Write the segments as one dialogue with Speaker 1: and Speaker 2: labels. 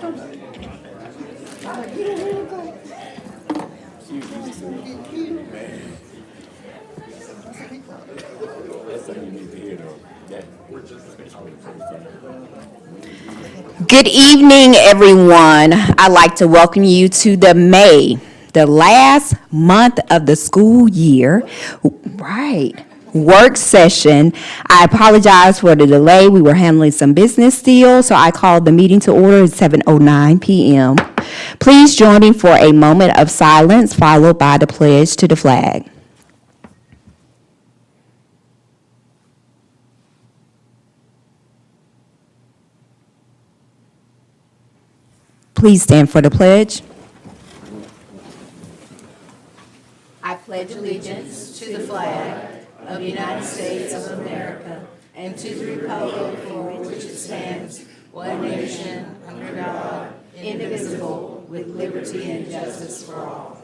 Speaker 1: Good evening, everyone. I'd like to welcome you to the last month of the school year, work session. I apologize for the delay. We were handling some business still, so I called the meeting to order at 7:09 p.m. Please join me for a moment of silence, followed by the pledge to the flag. Please stand for the pledge.
Speaker 2: I pledge allegiance to the flag of the United States of America and to the republic for which it stands, one nation, under God, indivisible, with liberty and justice for all.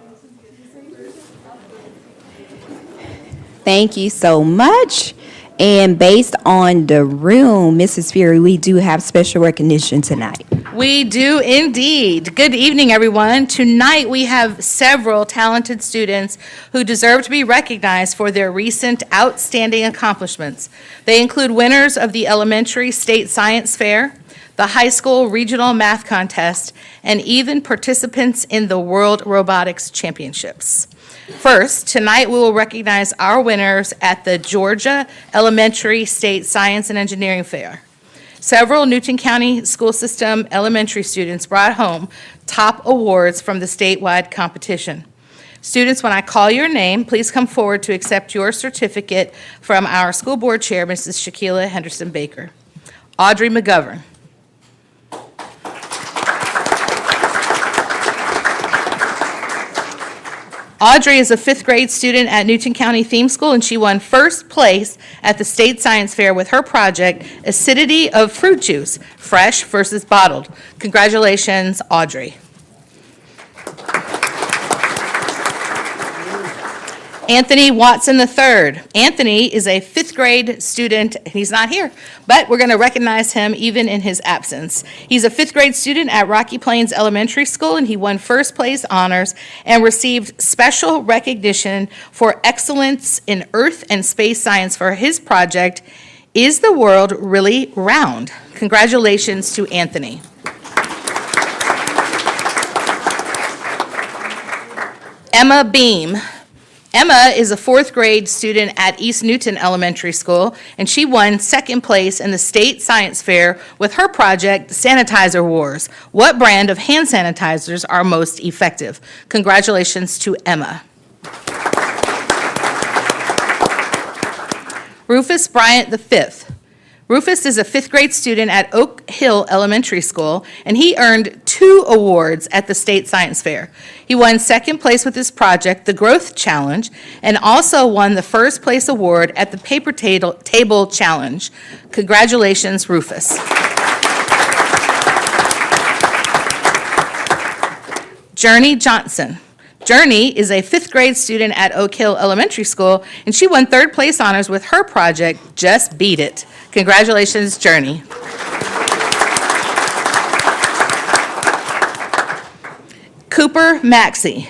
Speaker 1: Thank you so much. And based on the room, Mrs. Fury, we do have special recognition tonight.
Speaker 3: We do indeed. Good evening, everyone. Tonight we have several talented students who deserve to be recognized for their recent outstanding accomplishments. They include winners of the elementary state science fair, the high school regional math contest, and even participants in the World Robotics Championships. First, tonight we will recognize our winners at the Georgia Elementary State Science and Engineering Fair. Several Newton County School System elementary students brought home top awards from the statewide competition. Students, when I call your name, please come forward to accept your certificate from our school board chair, Mrs. Shaquila Henderson Baker. Audrey McGovern. Audrey is a fifth grade student at Newton County Theme School, and she won first place at the State Science Fair with her project, Acidity of Fruit Juice, Fresh versus Bottled. Congratulations, Audrey. Anthony Watson III. Anthony is a fifth grade student. He's not here, but we're going to recognize him even in his absence. He's a fifth grade student at Rocky Plains Elementary School, and he won first place honors and received special recognition for excellence in earth and space science for his project, Is the World Really Round? Congratulations to Anthony. Emma Beam. Emma is a fourth grade student at East Newton Elementary School, and she won second place in the state science fair with her project, Sanitizer Wars. What brand of hand sanitizers are most effective? Congratulations to Emma. Rufus Bryant V. Rufus is a fifth grade student at Oak Hill Elementary School, and he earned 2 awards at the State Science Fair. He won second place with his project, The Growth Challenge, and also won the first place award at the Paper Table Challenge. Congratulations, Rufus. Journey Johnson. Journey is a fifth grade student at Oak Hill Elementary School, and she won third place honors with her project, Just Beat It. Congratulations, Journey. Cooper Maxey.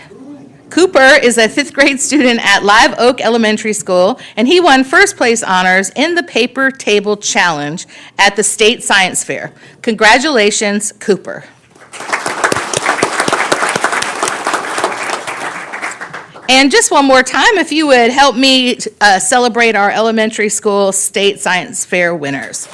Speaker 3: Cooper is a fifth grade student at Live Oak Elementary School, and he won first place honors in the Paper Table Challenge at the State Science Fair. Congratulations, Cooper. And just one more time, if you would help me celebrate our elementary school state science fair winners.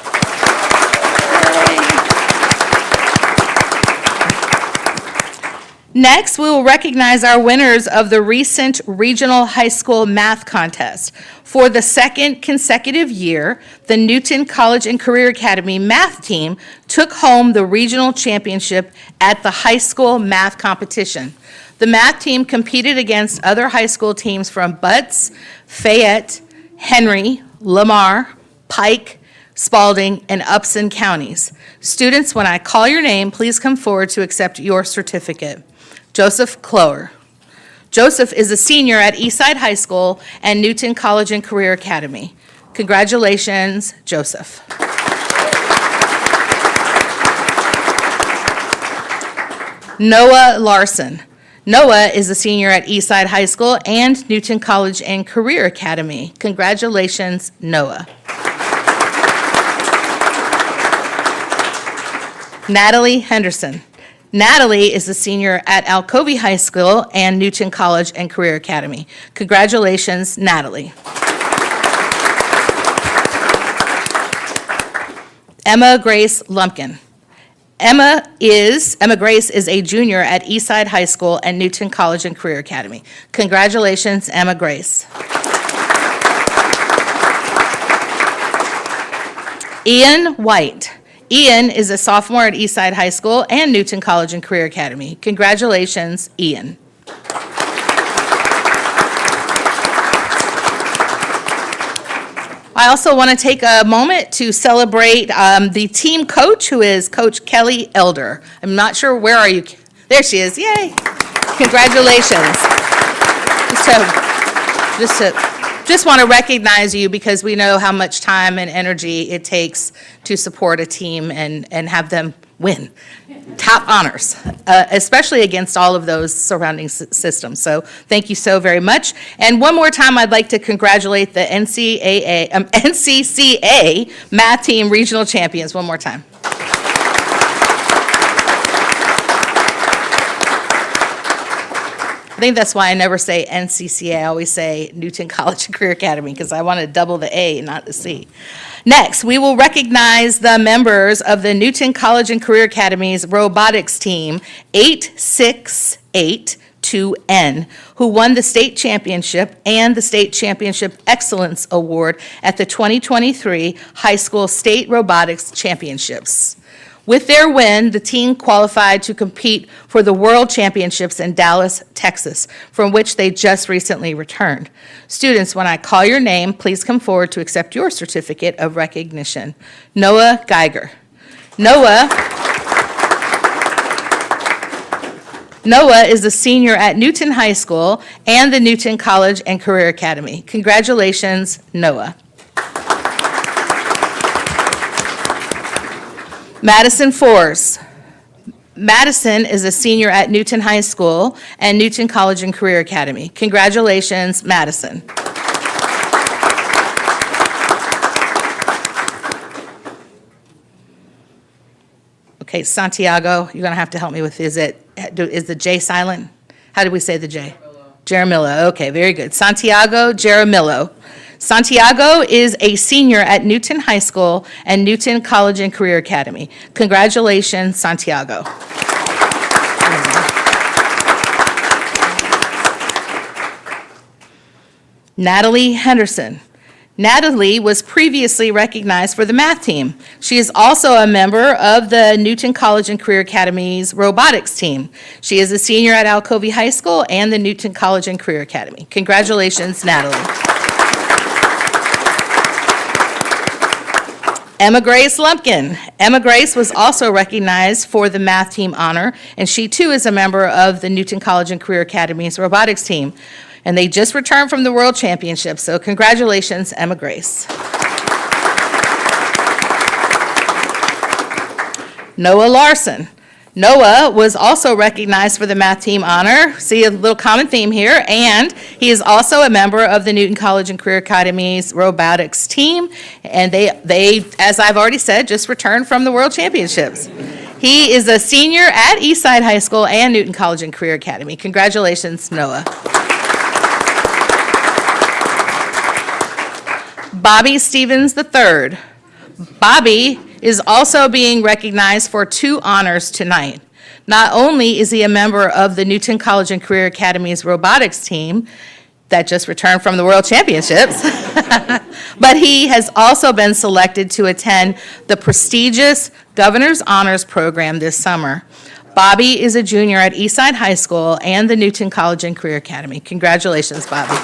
Speaker 3: Next, we will recognize our winners of the recent Regional High School Math Contest. For the second consecutive year, the Newton College and Career Academy math team took home the regional championship at the high school math competition. The math team competed against other high school teams from Butts, Fayette, Henry, Lamar, Pike, Spalding, and Upson counties. Students, when I call your name, please come forward to accept your certificate. Joseph Clower. Joseph is a senior at Eastside High School and Newton College and Career Academy. Congratulations, Joseph. Noah Larson. Noah is a senior at Eastside High School and Newton College and Career Academy. Congratulations, Noah. Natalie Henderson. Natalie is a senior at Alcovy High School and Newton College and Career Academy. Congratulations, Natalie. Emma Grace Lumpkin. Emma Grace is a junior at Eastside High School and Newton College and Career Academy. Congratulations, Emma Grace. Ian White. Ian is a sophomore at Eastside High School and Newton College and Career Academy. Congratulations, Ian. I also want to take a moment to celebrate the team coach, who is Coach Kelly Elder. I'm not sure, where are you? There she is, yay. Congratulations. Just want to recognize you because we know how much time and energy it takes to support a team and have them win. Top honors, especially against all of those surrounding systems. So thank you so very much. And one more time, I'd like to congratulate the NCCA Math Team Regional Champions. One more time. I think that's why I never say NCCA. I always say Newton College and Career Academy because I want to double the A, not the C. Next, we will recognize the members of the Newton College and Career Academy's robotics team, 868-2N, who won the state championship and the State Championship Excellence Award at the 2023 High School State Robotics Championships. With their win, the team qualified to compete for the World Championships in Dallas, Texas, from which they just recently returned. Students, when I call your name, please come forward to accept your certificate of recognition. Noah Geiger. Noah is a senior at Newton High School and the Newton College and Career Academy. Congratulations, Noah. Madison Force. Madison is a senior at Newton High School and Newton College and Career Academy. Congratulations, Madison. Okay, Santiago, you're going to have to help me with, is the J silent? How do we say the J? Jaramillo. Okay, very good. Santiago Jaramillo. Santiago is a senior at Newton High School and Newton College and Career Academy. Congratulations, Santiago. Natalie Henderson. Natalie was previously recognized for the math team. She is also a member of the Newton College and Career Academy's robotics team. She is a senior at Alcovy High School and the Newton College and Career Academy. Congratulations, Natalie. Emma Grace Lumpkin. Emma Grace was also recognized for the math team honor, and she too is a member of the Newton College and Career Academy's robotics team. And they just returned from the World Championship, so congratulations, Emma Grace. Noah Larson. Noah was also recognized for the math team honor. See a little common theme here. And he is also a member of the Newton College and Career Academy's robotics team. And they, as I've already said, just returned from the World Championships. He is a senior at Eastside High School and Newton College and Career Academy. Congratulations, Noah. Bobby Stevens III. Bobby is also being recognized for 2 honors tonight. Not only is he a member of the Newton College and Career Academy's robotics team that just returned from the World Championships, but he has also been selected to attend the prestigious Governor's Honors Program this summer. Bobby is a junior at Eastside High School and the Newton College and Career Academy. Congratulations, Bobby.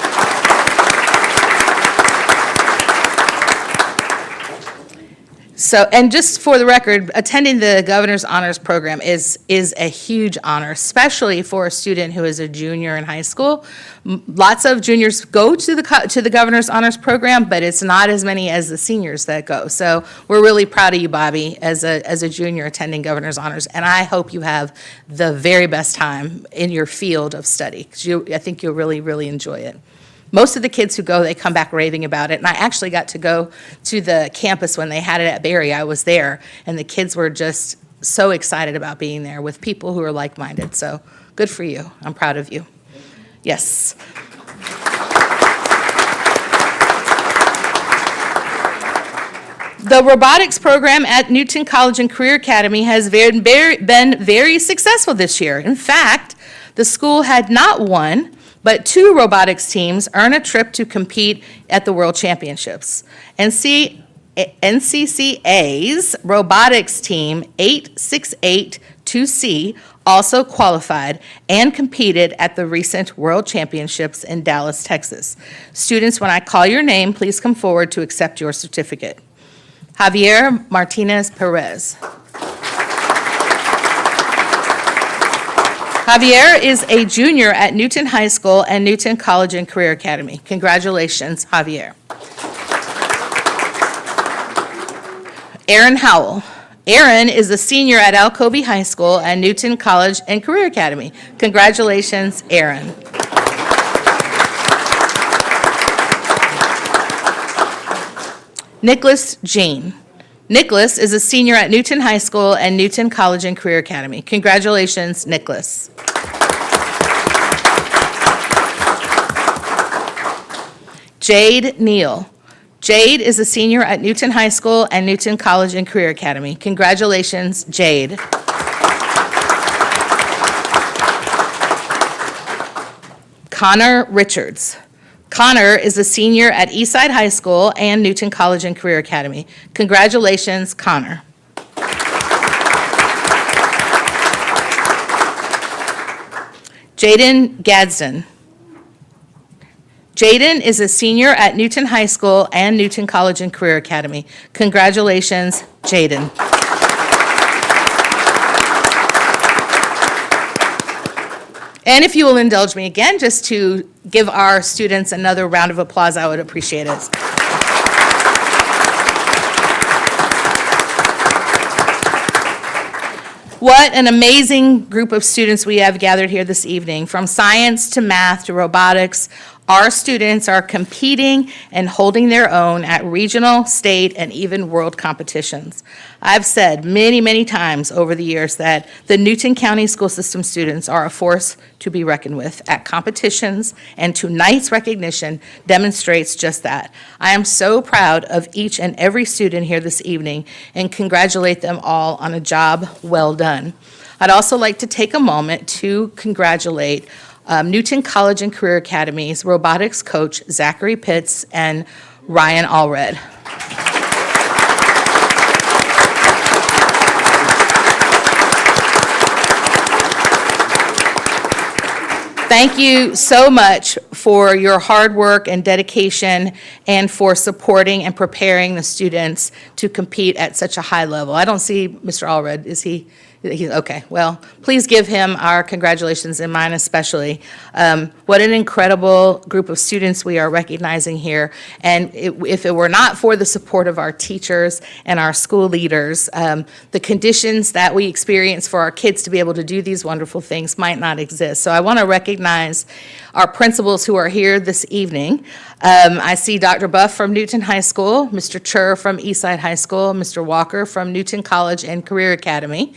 Speaker 3: So, and just for the record, attending the Governor's Honors Program is a huge honor, especially for a student who is a junior in high school. Lots of juniors go to the Governor's Honors Program, but it's not as many as the seniors that go. So we're really proud of you, Bobby, as a junior attending Governor's Honors, and I hope you have the very best time in your field of study, because I think you'll really, really enjoy it. Most of the kids who go, they come back raving about it. And I actually got to go to the campus when they had it at Berry. I was there, and the kids were just so excited about being there with people who are like-minded. So good for you. I'm proud of you. Yes. The robotics program at Newton College and Career Academy has been very successful this year. In fact, the school had not one, but 2 robotics teams earn a trip to compete at the World Championships. NCCA's robotics team 8682C also qualified and competed at the recent World Championships in Dallas, Texas. Students, when I call your name, please come forward to accept your certificate. Javier Martinez Perez. Javier is a junior at Newton High School and Newton College and Career Academy. Congratulations, Javier. Aaron Howell. Aaron is a senior at Alcovey High School and Newton College and Career Academy. Congratulations, Aaron. Nicholas Jean. Nicholas is a senior at Newton High School and Newton College and Career Academy. Congratulations, Nicholas. Jade Neal. Jade is a senior at Newton High School and Newton College and Career Academy. Congratulations, Jade. Connor Richards. Connor is a senior at Eastside High School and Newton College and Career Academy. Congratulations, Connor. Jaden Gadsden. Jaden is a senior at Newton High School and Newton College and Career Academy. Congratulations, Jaden. And if you will indulge me again, just to give our students another round of applause, I would appreciate it. What an amazing group of students we have gathered here this evening. From science to math to robotics, our students are competing and holding their own at regional, state, and even world competitions. I've said many, many times over the years that the Newton County School System students are a force to be reckoned with at competitions, and tonight's recognition demonstrates just that. I am so proud of each and every student here this evening and congratulate them all on a job well done. I'd also like to take a moment to congratulate Newton College and Career Academy's robotics coach, Zachary Pitts and Ryan Allred. Thank you so much for your hard work and dedication and for supporting and preparing the students to compete at such a high level. I don't see Mr. Allred, is he? Okay, well, please give him our congratulations and mine especially. What an incredible group of students we are recognizing here. And if it were not for the support of our teachers and our school leaders, the conditions that we experience for our kids to be able to do these wonderful things might not exist. So I want to recognize our principals who are here this evening. I see Dr. Buff from Newton High School, Mr. Chur from Eastside High School, Mr. Walker from Newton College and Career Academy.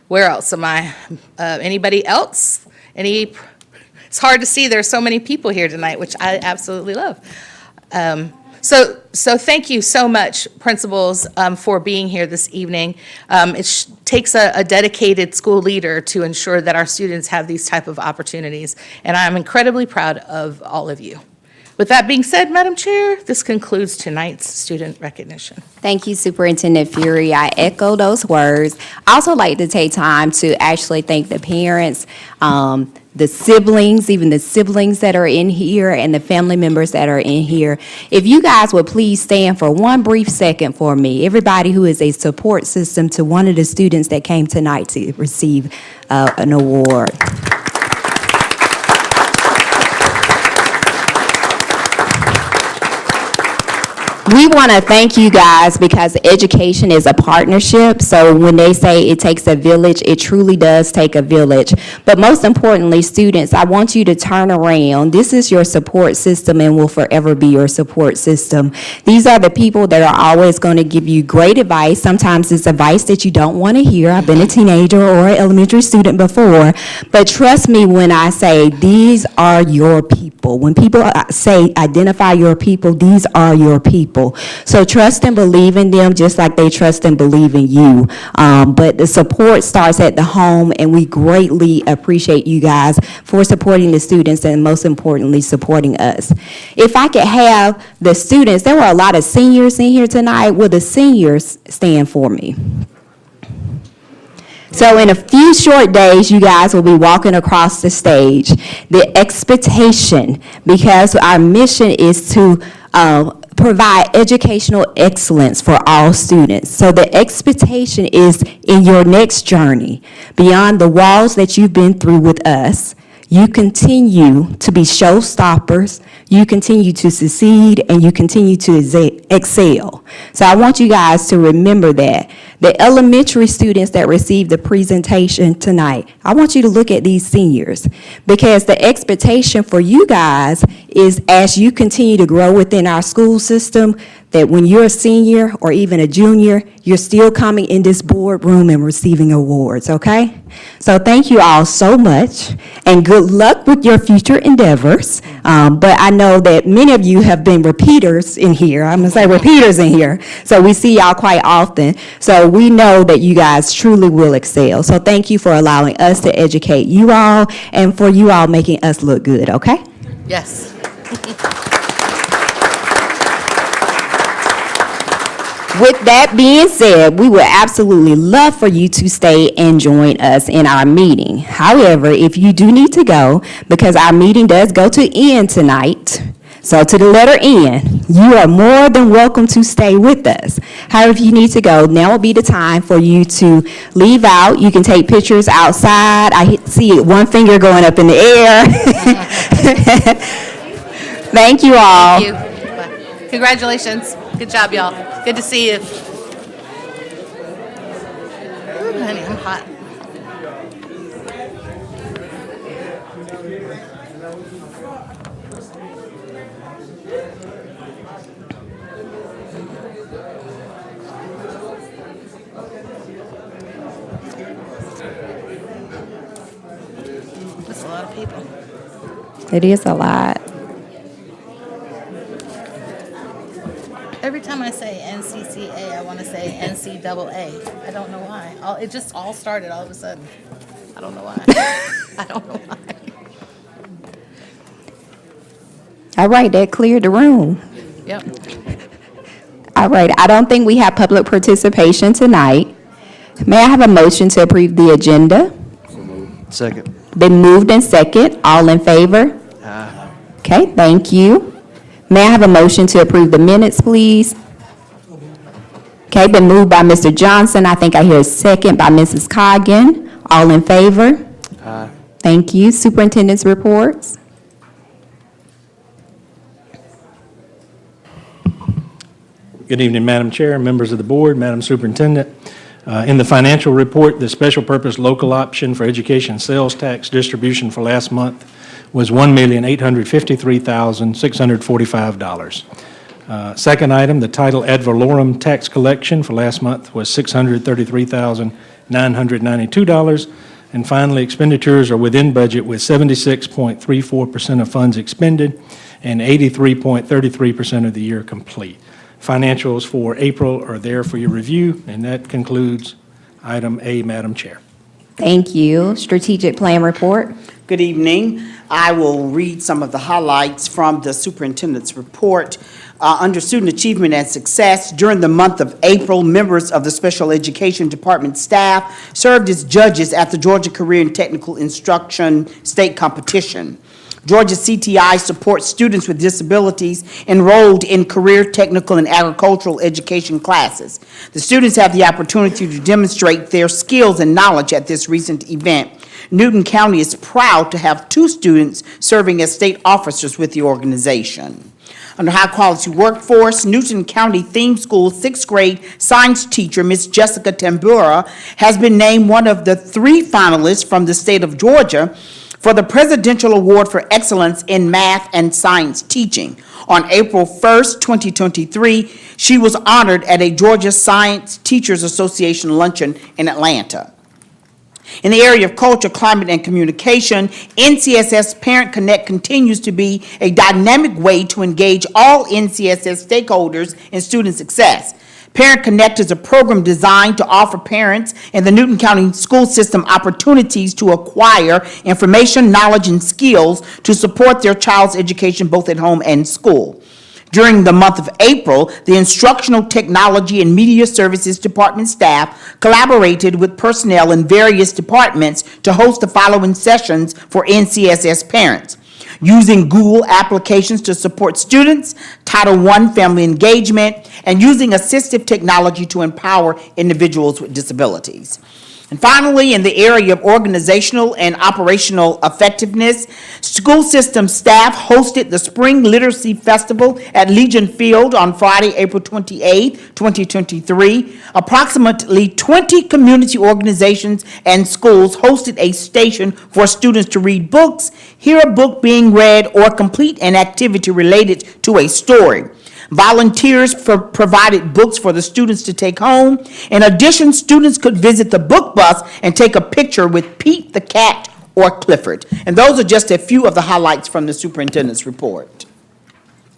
Speaker 3: Where else am I? Anybody else? It's hard to see, there's so many people here tonight, which I absolutely love. So thank you so much, principals, for being here this evening. It takes a dedicated school leader to ensure that our students have these type of opportunities, and I'm incredibly proud of all of you. With that being said, Madam Chair, this concludes tonight's student recognition.
Speaker 1: Thank you, Superintendent Fury. I echo those words. I also like to take time to actually thank the parents, the siblings, even the siblings that are in here, and the family members that are in here. If you guys would please stand for one brief second for me, everybody who is a support system to one of the students that came tonight to receive an award. We want to thank you guys because education is a partnership. So when they say it takes a village, it truly does take a village. But most importantly, students, I want you to turn around. This is your support system and will forever be your support system. These are the people that are always going to give you great advice. Sometimes it's advice that you don't want to hear. I've been a teenager or an elementary student before. But trust me when I say these are your people. When people say identify your people, these are your people. So trust and believe in them just like they trust and believe in you. But the support starts at the home, and we greatly appreciate you guys for supporting the students and most importantly, supporting us. If I could have the students, there were a lot of seniors in here tonight. Will the seniors stand for me? So in a few short days, you guys will be walking across the stage. The expectation, because our mission is to provide educational excellence for all students. So the expectation is in your next journey, beyond the walls that you've been through with us, you continue to be showstoppers, you continue to succeed, and you continue to excel. So I want you guys to remember that. The elementary students that received the presentation tonight, I want you to look at these seniors, because the expectation for you guys is as you continue to grow within our school system, that when you're a senior or even a junior, you're still coming in this boardroom and receiving awards, okay? So thank you all so much, and good luck with your future endeavors. But I know that many of you have been repeaters in here. I'm gonna say repeaters in here. So we see y'all quite often. So we know that you guys truly will excel. So thank you for allowing us to educate you all and for you all making us look good, okay?
Speaker 3: Yes.
Speaker 1: With that being said, we would absolutely love for you to stay and join us in our meeting. However, if you do need to go, because our meeting does go to end tonight, so to the letter N, you are more than welcome to stay with us. However, if you need to go, now will be the time for you to leave out. You can take pictures outside. I see one finger going up in the air. Thank you all.
Speaker 3: Thank you. Bye. Congratulations. Good job, y'all. Good to see you. Ooh, honey, I'm hot. That's a lot of people.
Speaker 1: It is a lot.
Speaker 3: Every time I say NCCA, I want to say NCAA. I don't know why. It just all started all of a sudden. I don't know why. I don't know why.
Speaker 1: All right, that cleared the room.
Speaker 3: Yep.
Speaker 1: All right, I don't think we have public participation tonight. May I have a motion to approve the agenda?
Speaker 4: Second.
Speaker 1: Been moved and second. All in favor?
Speaker 4: Aye.
Speaker 1: Okay, thank you. May I have a motion to approve the minutes, please? Okay, been moved by Mr. Johnson. I think I hear a second by Mrs. Coggan. All in favor?
Speaker 4: Aye.
Speaker 1: Thank you. Superintendent's reports.
Speaker 5: Good evening, Madam Chair, members of the board, Madam Superintendent. In the financial report, the special purpose local option for education sales tax distribution for last month was $1,853,645. Second item, the title ad valorem tax collection for last month was $633,992. And finally, expenditures are within budget with 76.34% of funds expended and 83.33% of the year complete. Financials for April are there for your review, and that concludes item A, Madam Chair.
Speaker 1: Thank you. Strategic Plan Report.
Speaker 4: Good evening. I will read some of the highlights from the superintendent's report. Under Student Achievement and Success, during the month of April, members of the Special Education Department staff served as judges at the Georgia Career and Technical Instruction State Competition. Georgia CTI supports students with disabilities enrolled in career, technical, and agricultural education classes. The students have the opportunity to demonstrate their skills and knowledge at this recent event. Newton County is proud to have 2 students serving as state officers with the organization. Under High Quality Workforce, Newton County Theme School 6th grade science teacher, Ms. Jessica Tambura, has been named one of the 3 finalists from the state of Georgia for the Presidential Award for Excellence in Math and Science Teaching. On April 1st, 2023, she was honored at a Georgia Science Teachers Association luncheon in Atlanta. In the area of culture, climate, and communication, NCSS Parent Connect continues to be a dynamic way to engage all NCSS stakeholders in student success. Parent Connect is a program designed to offer parents in the Newton County school system opportunities to acquire information, knowledge, and skills to support their child's education both at home and school. During the month of April, the Instructional Technology and Media Services Department staff collaborated with personnel in various departments to host the following sessions for NCSS parents: using Google applications to support students, Title I family engagement, and using assistive technology to empower individuals with disabilities. And finally, in the area of organizational and operational effectiveness, school system staff hosted the Spring Literacy Festival at Legion Field on Friday, April 28, 2023. Approximately 20 community organizations and schools hosted a station for students to read books, hear a book being read, or complete an activity related to a story. Volunteers provided books for the students to take home. In addition, students could visit the book bus and take a picture with Pete the cat or Clifford. And those are just a few of the highlights from the superintendent's report.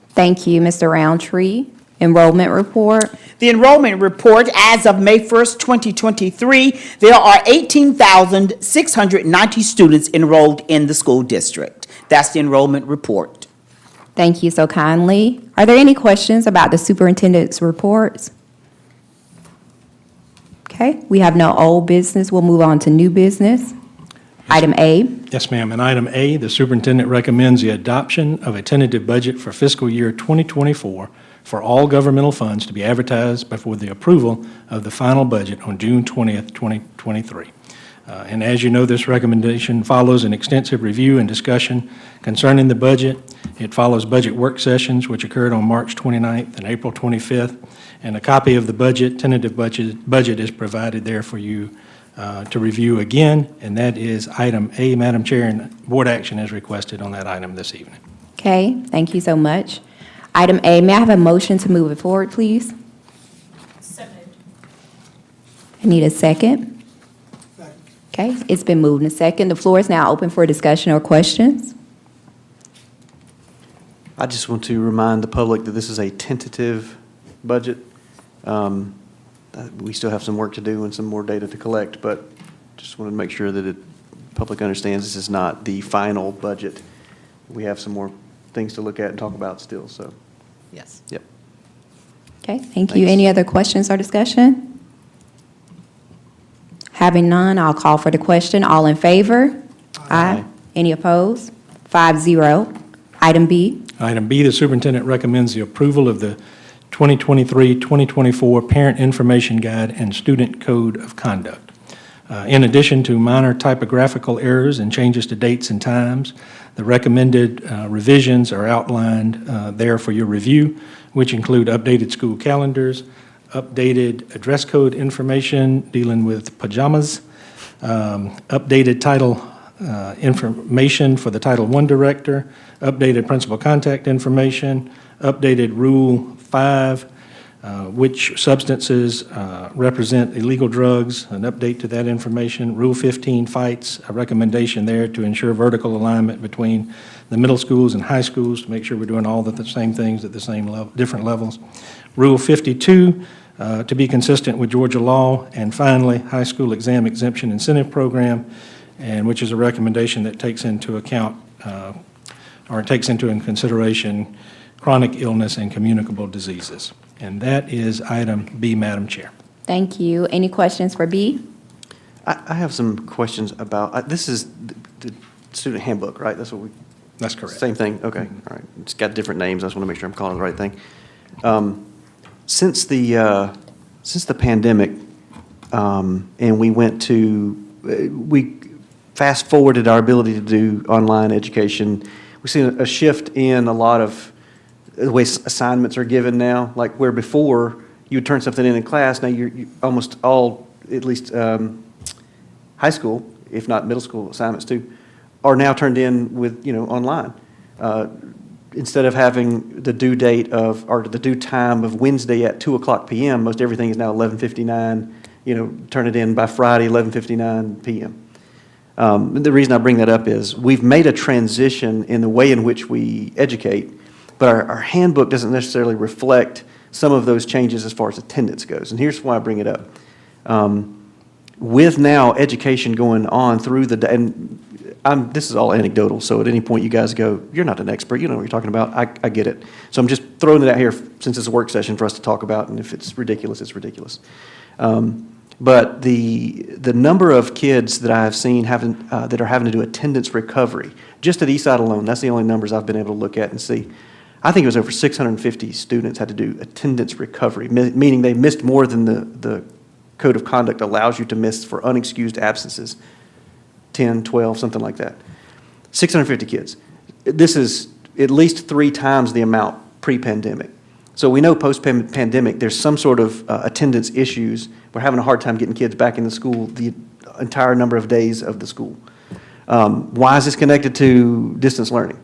Speaker 1: Thank you, Mr. Roundtree. Enrollment report.
Speaker 4: The enrollment report, as of May 1st, 2023, there are 18,690 students enrolled in the school district. That's the enrollment report.
Speaker 1: Thank you so kindly. Are there any questions about the superintendent's reports? Okay, we have no old business. We'll move on to new business. Item A.
Speaker 5: Yes, ma'am. In item A, the superintendent recommends the adoption of a tentative budget for fiscal year 2024 for all governmental funds to be advertised before the approval of the final budget on June 20th, 2023. And as you know, this recommendation follows an extensive review and discussion concerning the budget. It follows budget work sessions, which occurred on March 29th and April 25th. And a copy of the tentative budget is provided there for you to review again. And that is item A, Madam Chair, and board action is requested on that item this evening.
Speaker 1: Okay, thank you so much. Item A, may I have a motion to move it forward, please? I need a second. Okay, it's been moved and second. The floor is now open for discussion or questions.
Speaker 6: I just want to remind the public that this is a tentative budget. We still have some work to do and some more data to collect, but just wanted to make sure that the public understands this is not the final budget. We have some more things to look at and talk about still, so.
Speaker 2: Yes.
Speaker 6: Yep.
Speaker 1: Okay, thank you.
Speaker 6: Thanks.
Speaker 1: Any other questions or discussion? Having none, I'll call for the question. All in favor? Aye. Any opposed? 5-0. Item B.
Speaker 5: Item B, the superintendent recommends the approval of the 2023-2024 Parent Information Guide and Student Code of Conduct. In addition to minor typographical errors and changes to dates and times, the recommended revisions are outlined there for your review, which include updated school calendars, updated dress code information dealing with pajamas, updated title information for the Title I director, updated principal contact information, updated Rule 5, which substances represent illegal drugs, an update to that information. Rule 15 fights, a recommendation there to ensure vertical alignment between the middle schools and high schools to make sure we're doing all the same things at the same level, different levels. Rule 52 to be consistent with Georgia law. And finally, high school exam exemption incentive program, and which is a recommendation that takes into account or takes into consideration chronic illness and communicable diseases. And that is item B, Madam Chair.
Speaker 1: Thank you. Any questions for B?
Speaker 6: I have some questions about, this is the student handbook, right? That's what we,
Speaker 5: That's correct.
Speaker 6: same thing? Okay, all right. It's got different names. I just want to make sure I'm calling it the right thing. Since the pandemic, and we fast forwarded our ability to do online education, we've seen a shift in a lot of the way assignments are given now. Like where before you would turn something in class, now you almost all, at least high school, if not middle school assignments too, are now turned in with, online. Instead of having the due date or the due time of Wednesday at 2:00 p.m., most everything is now 11:59, turn it in by Friday, 11:59 p.m. The reason I bring that up is we've made a transition in the way in which we educate, but our handbook doesn't necessarily reflect some of those changes as far as attendance goes. And here's why I bring it up. With now education going on through the day, and this is all anecdotal, so at any point you guys go, you're not an expert, you know what you're talking about, I get it. So I'm just throwing it out here since it's a work session for us to talk about, and if it's ridiculous, it's ridiculous. But the number of kids that I have seen that are having to do attendance recovery, just at Eastside alone, that's the only numbers I've been able to look at and see. I think it was over 650 students had to do attendance recovery, meaning they missed more than the Code of Conduct allows you to miss for unexcused absences, 10, 12, something like that. 650 kids. This is at least 3 times the amount pre-pandemic. So we know post-pandemic, there's some sort of attendance issues. We're having a hard time getting kids back into school the entire number of days of the school. Why is this connected to distance learning?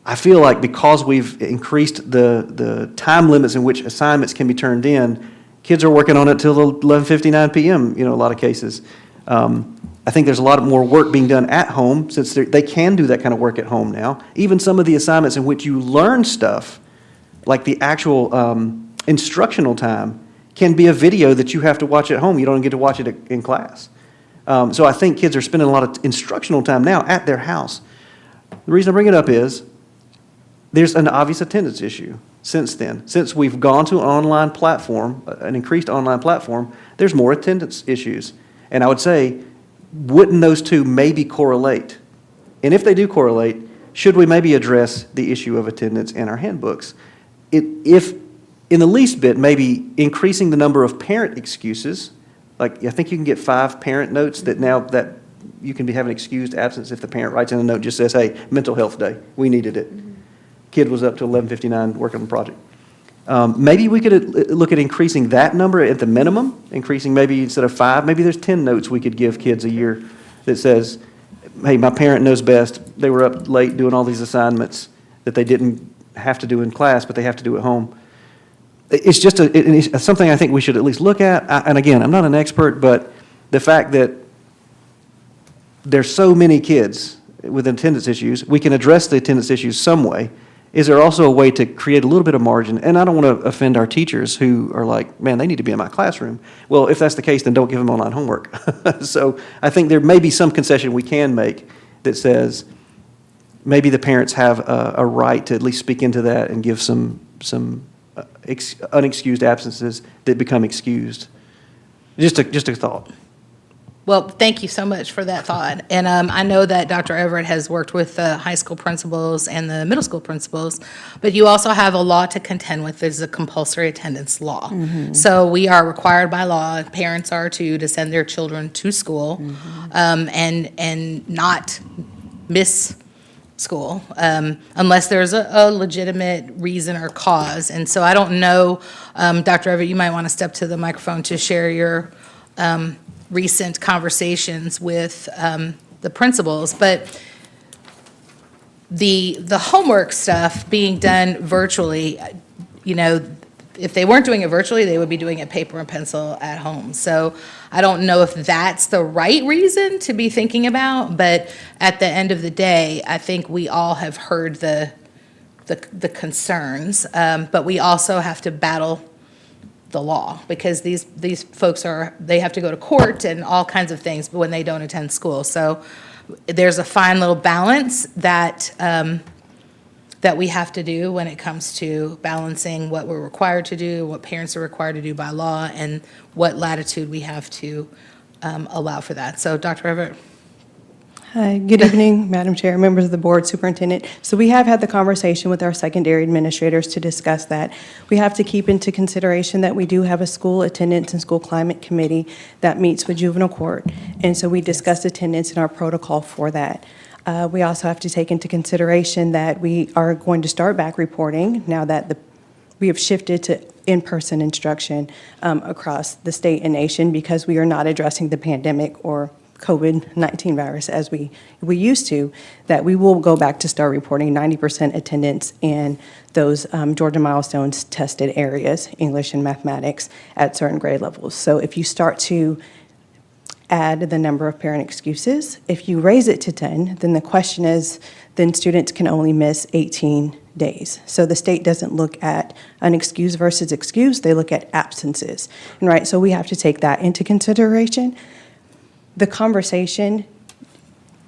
Speaker 6: I feel like because we've increased the time limits in which assignments can be turned in, kids are working on it till 11:59 p.m., a lot of cases. I think there's a lot more work being done at home since they can do that kind of work at home now. Even some of the assignments in which you learn stuff, like the actual instructional time, can be a video that you have to watch at home. You don't get to watch it in class. So I think kids are spending a lot of instructional time now at their house. The reason I bring it up is there's an obvious attendance issue since then. Since we've gone to an online platform, an increased online platform, there's more attendance issues. And I would say, wouldn't those two maybe correlate? And if they do correlate, should we maybe address the issue of attendance in our handbooks? If in the least bit, maybe increasing the number of parent excuses, like I think you can get 5 parent notes that now that you can be having excused absence if the parent writes in a note, just says, hey, mental health day, we needed it. Kid was up to 11:59 working on the project. Maybe we could look at increasing that number at the minimum, increasing maybe instead of 5, maybe there's 10 notes we could give kids a year that says, hey, my parent knows best. They were up late doing all these assignments that they didn't have to do in class, but they have to do at home. It's just it's something I think we should at least look at. And again, I'm not an expert, but the fact that there's so many kids with attendance issues, we can address the attendance issues some way. Is there also a way to create a little bit of margin? And I don't want to offend our teachers who are like, man, they need to be in my classroom. Well, if that's the case, then don't give them online homework. So I think there may be some concession we can make that says maybe the parents have a right to at least speak into that and give some unexcused absences that become excused. Just a thought.
Speaker 3: Well, thank you so much for that thought. And I know that Dr. Everett has worked with the high school principals and the middle school principals, but you also have a law to contend with. There's a compulsory attendance law. So we are required by law, parents are too, to send their children to school and not miss school unless there's a legitimate reason or cause. And so I don't know, Dr. Everett, you might want to step to the microphone to share your recent conversations with the principals, but the homework stuff being done virtually, if they weren't doing it virtually, they would be doing it paper and pencil at home. So I don't know if that's the right reason to be thinking about, but at the end of the day, I think we all have heard the concerns, but we also have to battle the law, because these folks they have to go to court and all kinds of things when they don't attend school. So there's a fine little balance that we have to do when it comes to balancing what we're required to do, what parents are required to do by law, and what latitude we have to allow for that. So, Dr. Everett?
Speaker 7: Hi, good evening, Madam Chair, members of the board, Superintendent. So we have had the conversation with our secondary administrators to discuss that. We have to keep into consideration that we do have a school attendance and school climate committee that meets with juvenile court. And so we discussed attendance in our protocol for that. We also have to take into consideration that we are going to start back reporting now that we have shifted to in-person instruction across the state and nation, because we are not addressing the pandemic or COVID-19 virus as we used to, that we will go back to start reporting 90% attendance in those Georgia milestones tested areas, English and mathematics, at certain grade levels. So if you start to add the number of parent excuses, if you raise it to 10, then the question is, then students can only miss 18 days. So the state doesn't look at an excuse versus excuse, they look at absences. And right, so we have to take that into consideration. The conversation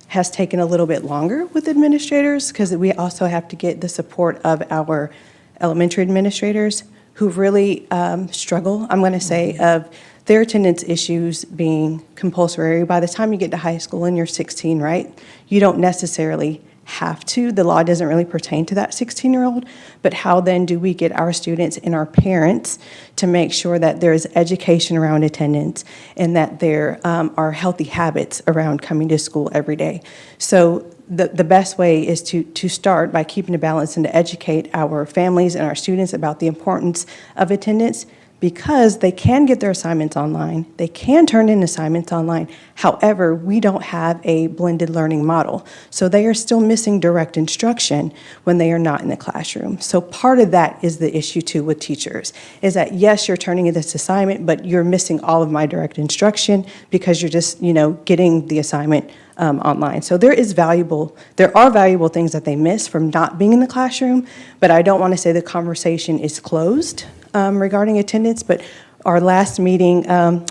Speaker 7: has taken a little bit longer with administrators because we also have to get the support of our elementary administrators who really struggle, I'm going to say, of their attendance issues being compulsory. By the time you get to high school and you're 16, right, you don't necessarily have to. The law doesn't really pertain to that 16-year-old, but how then do we get our students and our parents to make sure that there is education around attendance and that there are healthy habits around coming to school every day? So the best way is to start by keeping a balance and to educate our families and our students about the importance of attendance, because they can get their assignments online, they can turn in assignments online. However, we don't have a blended learning model. So they are still missing direct instruction when they are not in the classroom. So part of that is the issue too with teachers, is that yes, you're turning in this assignment, but you're missing all of my direct instruction because you're just, getting the assignment online. So there are valuable things that they miss from not being in the classroom, but I don't want to say the conversation is closed regarding attendance, but our last meeting,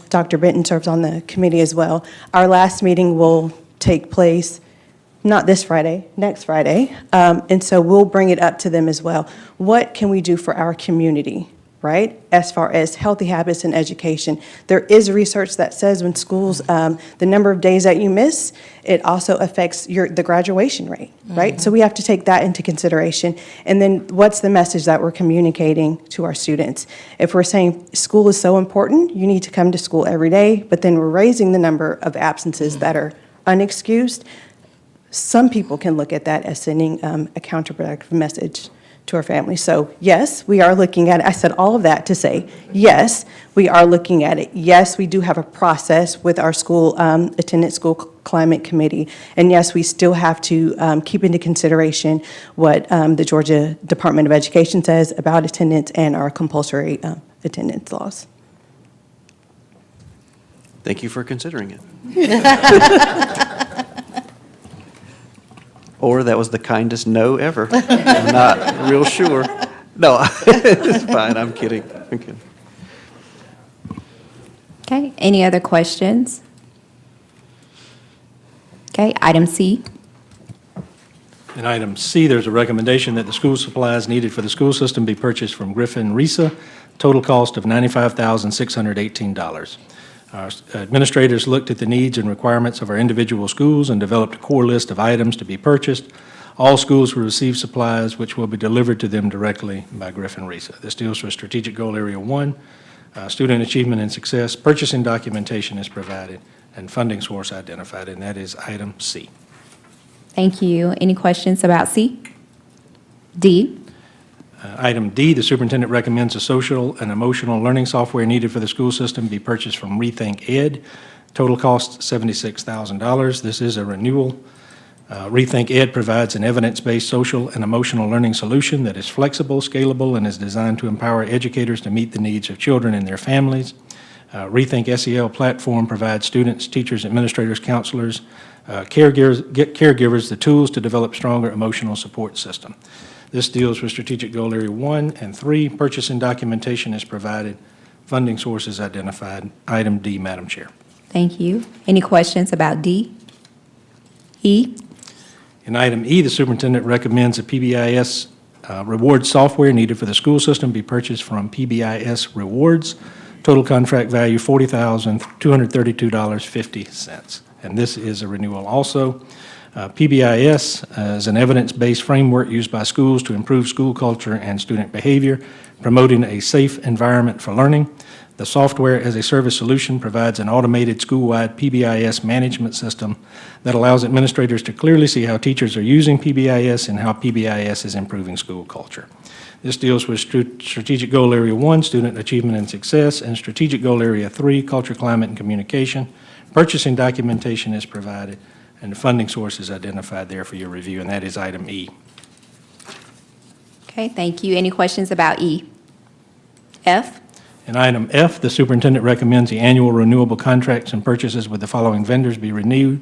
Speaker 7: Dr. Benton serves on the committee as well. Our last meeting will take place not this Friday, next Friday, and so we'll bring it up to them as well. What can we do for our community, right, as far as healthy habits and education? There is research that says when schools, the number of days that you miss, it also affects the graduation rate, right? So we have to take that into consideration. And then what's the message that we're communicating to our students? If we're saying school is so important, you need to come to school every day, but then we're raising the number of absences that are unexcused, some people can look at that as sending a counterproductive message to our families. So yes, we are looking at it. I said all of that to say, yes, we are looking at it. Yes, we do have a process with our school attendance school climate committee. And yes, we still have to keep into consideration what the Georgia Department of Education says about attendance and our compulsory attendance laws.
Speaker 6: Thank you for considering it. Or that was the kindest no ever. I'm not real sure. No, it's fine, I'm kidding.
Speaker 1: Okay, any other questions? Okay, item C.
Speaker 5: In item C, there's a recommendation that the school supplies needed for the school system be purchased from Griffin Risa, total cost of $95,618. Our administrators looked at the needs and requirements of our individual schools and developed a core list of items to be purchased. All schools will receive supplies which will be delivered to them directly by Griffin Risa. This deals with Strategic Goal Area 1, student achievement and success, purchasing documentation is provided, and funding source identified, and that is item C.
Speaker 1: Thank you. Any questions about C? D.
Speaker 5: Item D, the superintendent recommends the social and emotional learning software needed for the school system be purchased from Rethink Ed. Total cost $76,000. This is a renewal. Rethink Ed provides an evidence-based social and emotional learning solution that is flexible, scalable, and is designed to empower educators to meet the needs of children and their families. Rethink SEL platform provides students, teachers, administrators, counselors, caregivers the tools to develop stronger emotional support system. This deals with Strategic Goal Area 1 and 3. Purchasing documentation is provided. Funding source is identified. Item D, Madam Chair.
Speaker 1: Thank you. Any questions about D? E?
Speaker 5: In item E, the superintendent recommends a PBIS reward software needed for the school system be purchased from PBIS Rewards. Total contract value $40,232.50. And this is a renewal also. PBIS is an evidence-based framework used by schools to improve school culture and student behavior, promoting a safe environment for learning. The software as a service solution provides an automated school-wide PBIS management system that allows administrators to clearly see how teachers are using PBIS and how PBIS is improving school culture. This deals with Strategic Goal Area 1, Student Achievement and Success, and Strategic Goal Area 3, Culture, Climate, and Communication. Purchasing documentation is provided, and the funding source is identified there for your review, and that is item E.
Speaker 1: Okay, thank you. Any questions about E? F?
Speaker 5: In item F, the superintendent recommends the annual renewable contracts and purchases with the following vendors be renewed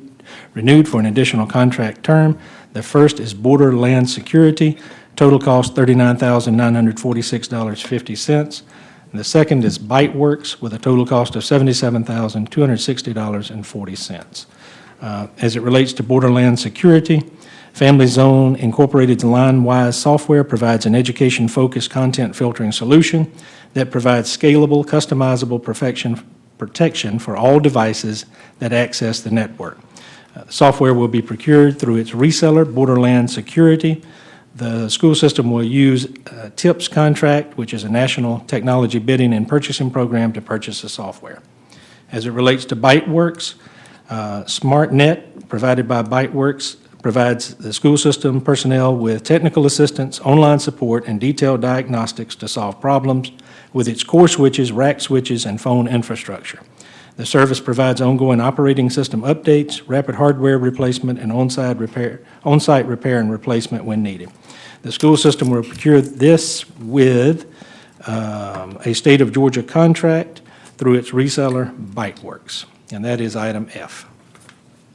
Speaker 5: for an additional contract term. The first is Borderland Security, total cost $39,946.50. And the second is BiteWorks with a total cost of $77,260.40. As it relates to Borderland Security, Family Zone Incorporated's LineWise software provides an education-focused content filtering solution that provides scalable, customizable protection for all devices that access the network. Software will be procured through its reseller, Borderland Security. The school system will use a TIPS contract, which is a national technology bidding and purchasing program, to purchase the software. As it relates to BiteWorks, SmartNet, provided by BiteWorks, provides the school system personnel with technical assistance, online support, and detailed diagnostics to solve problems with its core switches, rack switches, and phone infrastructure. The service provides ongoing operating system updates, rapid hardware replacement, and on-site repair and replacement when needed. The school system will procure this with a state of Georgia contract through its reseller, BiteWorks. And that is item F.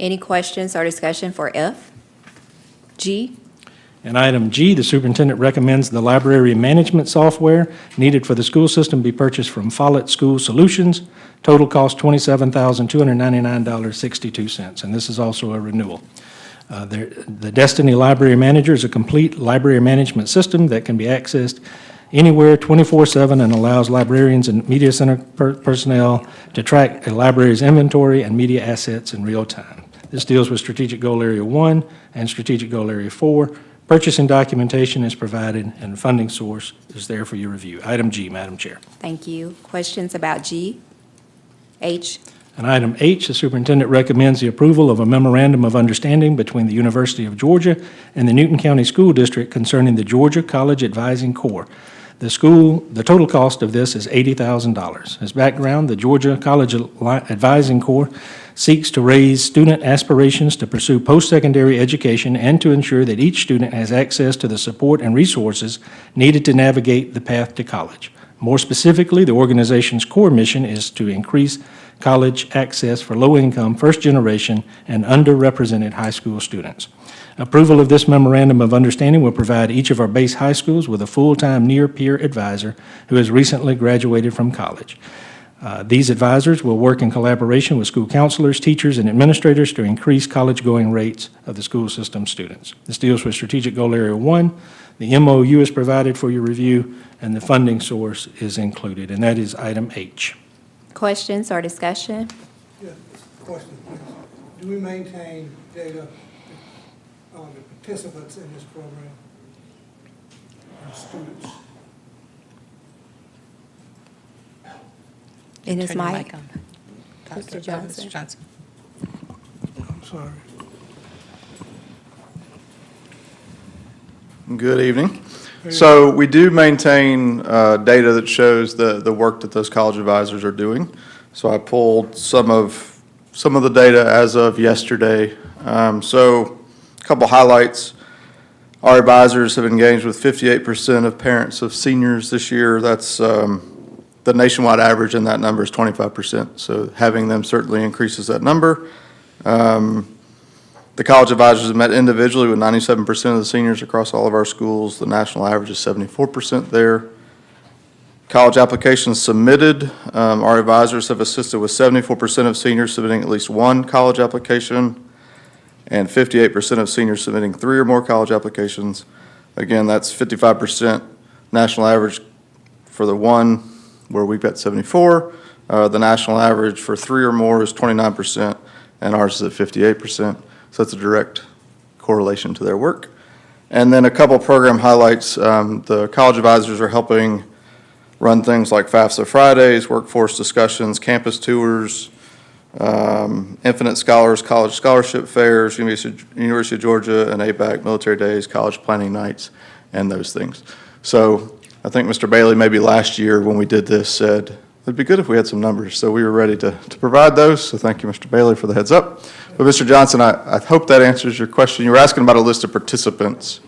Speaker 1: Any questions or discussion for F? G?
Speaker 5: In item G, the superintendent recommends the library management software needed for the school system be purchased from Follett School Solutions. Total cost $27,299.62, and this is also a renewal. The Destiny Library Manager is a complete library management system that can be accessed anywhere 24/7 and allows librarians and media center personnel to track a library's inventory and media assets in real time. This deals with Strategic Goal Area 1 and Strategic Goal Area 4. Purchasing documentation is provided, and funding source is there for your review. Item G, Madam Chair.
Speaker 1: Thank you. Questions about G? H?
Speaker 5: And item H, the superintendent recommends the approval of a memorandum of understanding between the University of Georgia and the Newton County School District concerning the Georgia College Advising Corps. The total cost of this is $80,000. As background, the Georgia College Advising Corps seeks to raise student aspirations to pursue post-secondary education and to ensure that each student has access to the support and resources needed to navigate the path to college. More specifically, the organization's core mission is to increase college access for low-income, first-generation, and underrepresented high school students. Approval of this memorandum of understanding will provide each of our base high schools with a full-time near-peer advisor who has recently graduated from college. These advisors will work in collaboration with school counselors, teachers, and administrators to increase college-going rates of the school system students. This deals with Strategic Goal Area 1. The MOU is provided for your review, and the funding source is included, and that is item H.
Speaker 1: Questions or discussion?
Speaker 8: Yeah, question, please. Do we maintain data on the participants in this program and students?
Speaker 1: In his
Speaker 3: Turn your
Speaker 1: mic?
Speaker 3: on.
Speaker 1: Mr. Johnson.
Speaker 3: Mr. Johnson.
Speaker 8: I'm sorry.
Speaker 9: Good evening. So we do maintain data that shows the work that those college advisors are doing. So I pulled some of the data as of yesterday. So a couple highlights. Our advisors have engaged with 58% of parents of seniors this year. That's the nationwide average, and that number is 25%. So having them certainly increases that number. The college advisors have met individually with 97% of the seniors across all of our schools. The national average is 74% there. College applications submitted, our advisors have assisted with 74% of seniors submitting at least one college application and 58% of seniors submitting 3 or more college applications. Again, that's 55% national average for the one, where we've got 74. The national average for 3 or more is 29%, and ours is at 58%. So that's a direct correlation to their work. And then a couple program highlights. The college advisors are helping run things like FAFSA Fridays, workforce discussions, campus tours, Infinite Scholars, college scholarship fairs, University of Georgia and ABAC military days, college planning nights, and those things. So I think Mr. Bailey, maybe last year when we did this, said it'd be good if we had some numbers. So we were ready to provide those. So thank you, Mr. Bailey, for the heads up. But Mr. Johnson, I hope that answers your question. You were asking about a list of participants.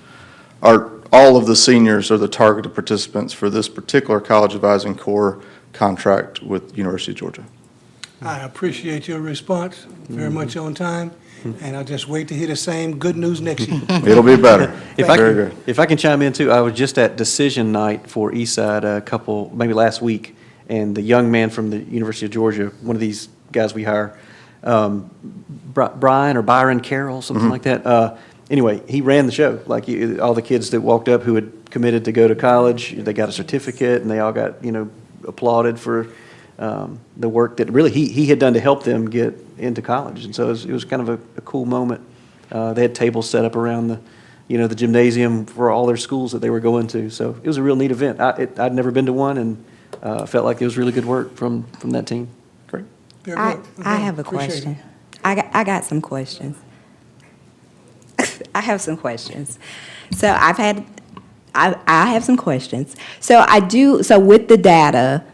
Speaker 9: Are all of the seniors are the targeted participants for this particular college advising corps contract with University of Georgia?
Speaker 8: I appreciate your response, very much on time, and I'll just wait to hear the same good news next year.
Speaker 9: It'll be better. Very good.
Speaker 6: If I can chime in too, I was just at decision night for Eastside maybe last week, and the young man from the University of Georgia, one of these guys we hire, Brian or Byron Carroll, something like that. Anyway, he ran the show. Like all the kids that walked up who had committed to go to college, they got a certificate, and they all got applauded for the work that really he had done to help them get into college. And so it was kind of a cool moment. They had tables set up around the gymnasium for all their schools that they were going to. So it was a real neat event. I'd never been to one, and felt like it was really good work from that team. Great.
Speaker 8: Very good.
Speaker 1: I have a
Speaker 8: Appreciate
Speaker 1: question.
Speaker 8: it.
Speaker 1: I got some questions. I have some questions. So I have some questions. So with the data,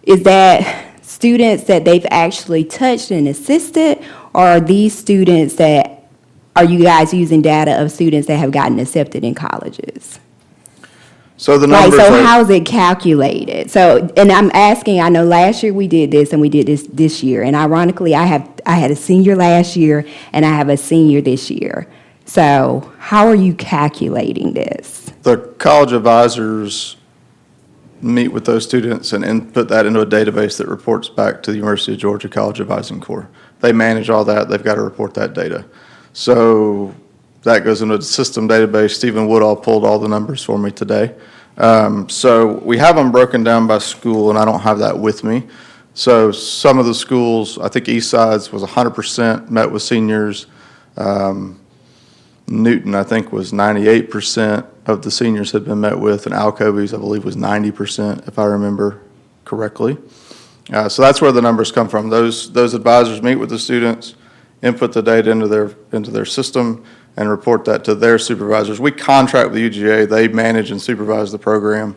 Speaker 1: is that students that they've actually touched and assisted, or are these students are you guys using data of students that have gotten accepted in colleges?
Speaker 9: So the
Speaker 1: Right,
Speaker 9: numbers
Speaker 1: so
Speaker 9: are,
Speaker 1: how's it calculated? So, and I'm asking, I know last year we did this and we did this year, and ironically, I had a senior last year and I have a senior this year. So how are you calculating this?
Speaker 9: the college advisors meet with those students and input that into a database that reports back to the University of Georgia College Advising Corps. They manage all that. They've got to report that data. So that goes into a system database. Stephen Woodall pulled all the numbers for me today. So we have them broken down by school, and I don't have that with me. So some of the schools, I think Eastside's was 100% met with seniors. Newton, I think, was 98% of the seniors had been met with, and Alcovy's, I believe, was 90%, if I remember correctly. So that's where the numbers come from. Those advisors meet with the students, input the data into their system, and report that to their supervisors. We contract with UGA. They manage and supervise the program,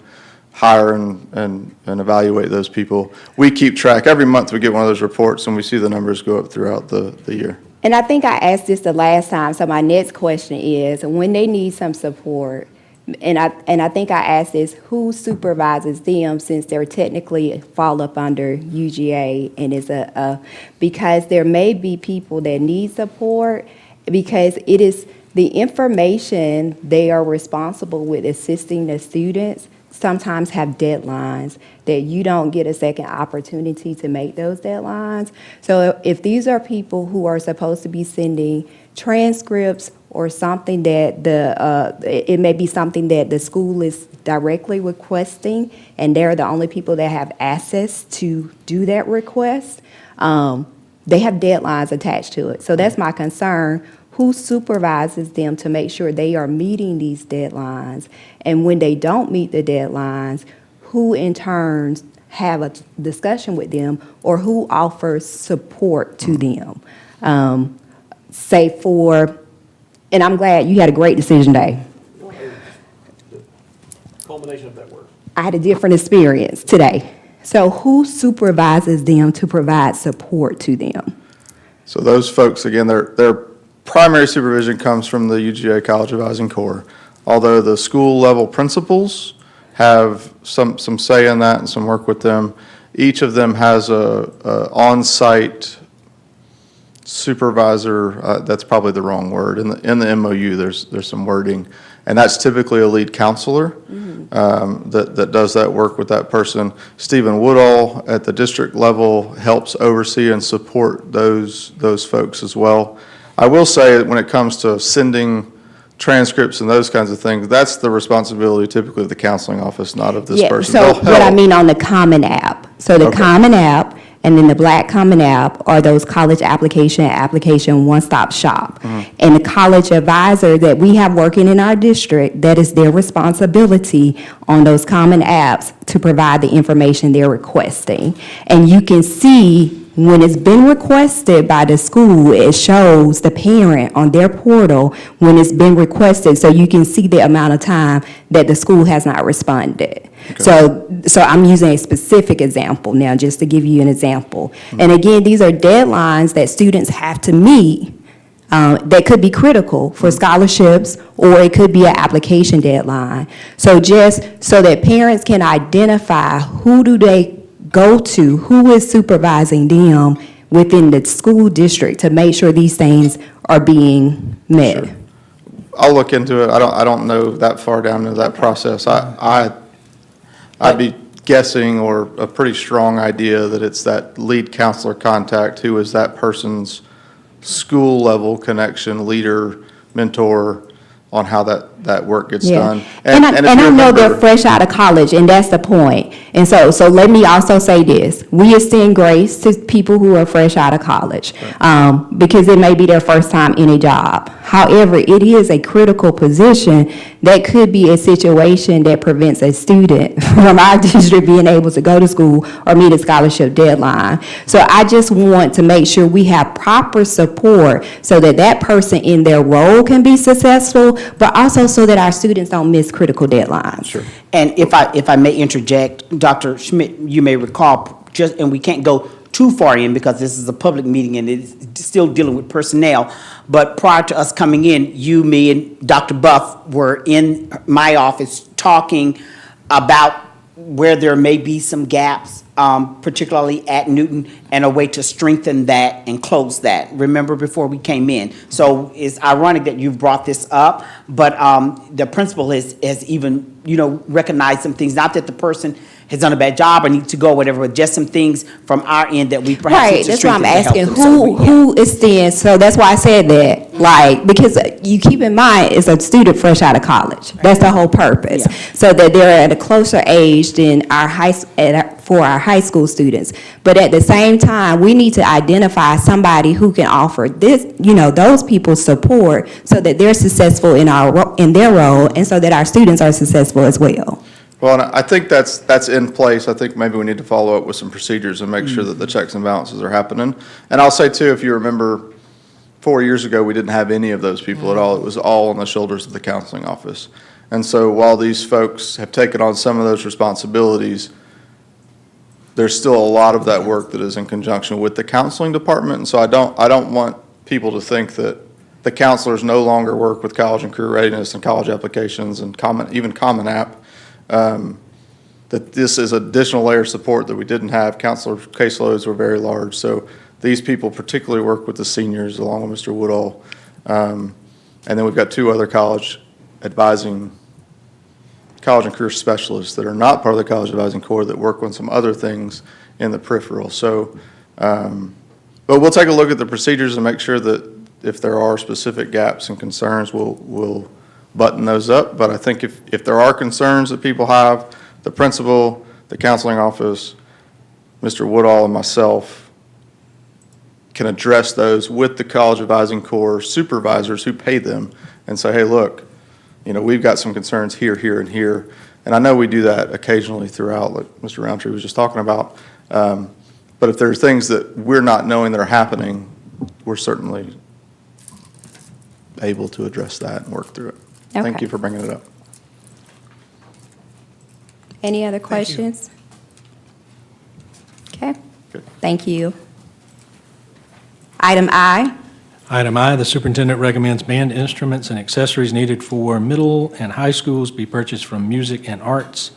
Speaker 9: hire and evaluate those people. We keep track. Every month we get one of those reports, and we see the numbers go up throughout the year.
Speaker 1: And I think I asked this the last time, so my next question is, when they need some support, and I think I asked this, who supervises them, since they're technically fall up under UGA, and it's because there may be people that need support, because it is the information they are responsible with assisting the students sometimes have deadlines that you don't get a second opportunity to make those deadlines. So if these are people who are supposed to be sending transcripts or something that it may be something that the school is directly requesting, and they're the only people that have access to do that request, they have deadlines attached to it. So that's my concern. Who supervises them to make sure they are meeting these deadlines? And when they don't meet the deadlines, who in turn have a discussion with them, or who offers support to them? And I'm glad you had a great decision day.
Speaker 6: Culmination of that work.
Speaker 1: I had a different experience today. So who supervises them to provide support to them?
Speaker 9: So those folks, again, their primary supervision comes from the UGA College Advising Corps, although the school level principals have some say in that and some work with them. Each of them has a on-site supervisor, that's probably the wrong word. In the MOU, there's some wording, and that's typically a lead counselor that does that work with that person. Stephen Woodall at the district level helps oversee and support those folks as well. I will say, when it comes to sending transcripts and those kinds of things, that's the responsibility typically of the counseling office, not of this person.
Speaker 1: So
Speaker 9: They'll
Speaker 1: what I
Speaker 9: help.
Speaker 1: mean on the Common App. So the
Speaker 9: Okay.
Speaker 1: Common App and then the Black Common App are those college application one-stop shop. And the college advisor that we have working in our district, that is their responsibility on those Common Apps to provide the information they're requesting. And you can see when it's been requested by the school, it shows the parent on their portal when it's been requested, so you can see the amount of time that the school has not responded. So I'm using a specific example now, just to give you an example. And again, these are deadlines that students have to meet that could be critical for scholarships, or it could be an application deadline. So just so that parents can identify who do they go to, who is supervising them within the school district to make sure these things are being met.
Speaker 9: Sure. I'll look into it. I don't know that far down into that process. I'd be guessing, or a pretty strong idea, that it's that lead counselor contact who is that person's school level connection, leader, mentor, on how that work gets done.
Speaker 1: And
Speaker 9: if
Speaker 1: I
Speaker 9: you
Speaker 1: know they're
Speaker 9: remember-
Speaker 1: fresh out of college, and that's the point. And so let me also say this. We extend grace to people who are fresh out of college, because it may be their first time in a job. However, it is a critical position that could be a situation that prevents a student from our district being able to go to school or meet a scholarship deadline. So I just want to make sure we have proper support so that that person in their role can be successful, but also so that our students don't miss critical deadlines.
Speaker 9: Sure.
Speaker 4: And if I may interject, Dr. Schmidt, you may recall, and we can't go too far in because this is a public meeting and it's still dealing with personnel, but prior to us coming in, you, me, and Dr. Buff were in my office talking about where there may be some gaps, particularly at Newton, and a way to strengthen that and close that. Remember, before we came in. So it's ironic that you've brought this up, but the principal has even, recognized some things. Not that the person has done a bad job or needs to go, whatever, but just some things from our end that we perhaps need
Speaker 1: Right,
Speaker 4: to
Speaker 1: that's why I'm
Speaker 4: strengthen to help
Speaker 1: asking,
Speaker 4: them. So
Speaker 1: who extends, so that's why I said that, because you keep in mind, it's a student fresh out of college. That's the whole purpose.
Speaker 4: Yeah.
Speaker 1: So that they're at a closer age than for our high school students. But at the same time, we need to identify somebody who can offer this, those people support so that they're successful in their role, and so that our students are successful as well.
Speaker 9: Well, and I think that's in place. I think maybe we need to follow up with some procedures and make sure that the checks and balances are happening. And I'll say too, if you remember, 4 years ago, we didn't have any of those people at all. It was all on the shoulders of the counseling office. And so while these folks have taken on some of those responsibilities, there's still a lot of that work that is in conjunction with the counseling department. And so I don't want people to think that the counselors no longer work with college and career readiness and college applications and even Common App. That this is additional layer of support that we didn't have. Counselor caseloads were very large, so these people particularly work with the seniors along with Mr. Woodall. And then we've got two other college and career specialists that are not part of the college advising corps that work on some other things in the peripheral. So, but we'll take a look at the procedures and make sure that if there are specific gaps and concerns, we'll button those up. But I think if there are concerns that people have, the principal, the counseling office, Mr. Woodall, and myself can address those with the college advising corps supervisors who pay them and say, hey, look, we've got some concerns here, here, and here. And I know we do that occasionally throughout, like Mr. Roundtree was just talking about. But if there's things that we're not knowing that are happening, we're certainly able to address that and work through it. Thank
Speaker 1: Okay.
Speaker 9: you for bringing it up.
Speaker 1: Any other questions? Okay,
Speaker 9: Good.
Speaker 1: thank you. Item I.
Speaker 5: Item I, the superintendent recommends band instruments and accessories needed for middle and high schools be purchased from Music and Arts.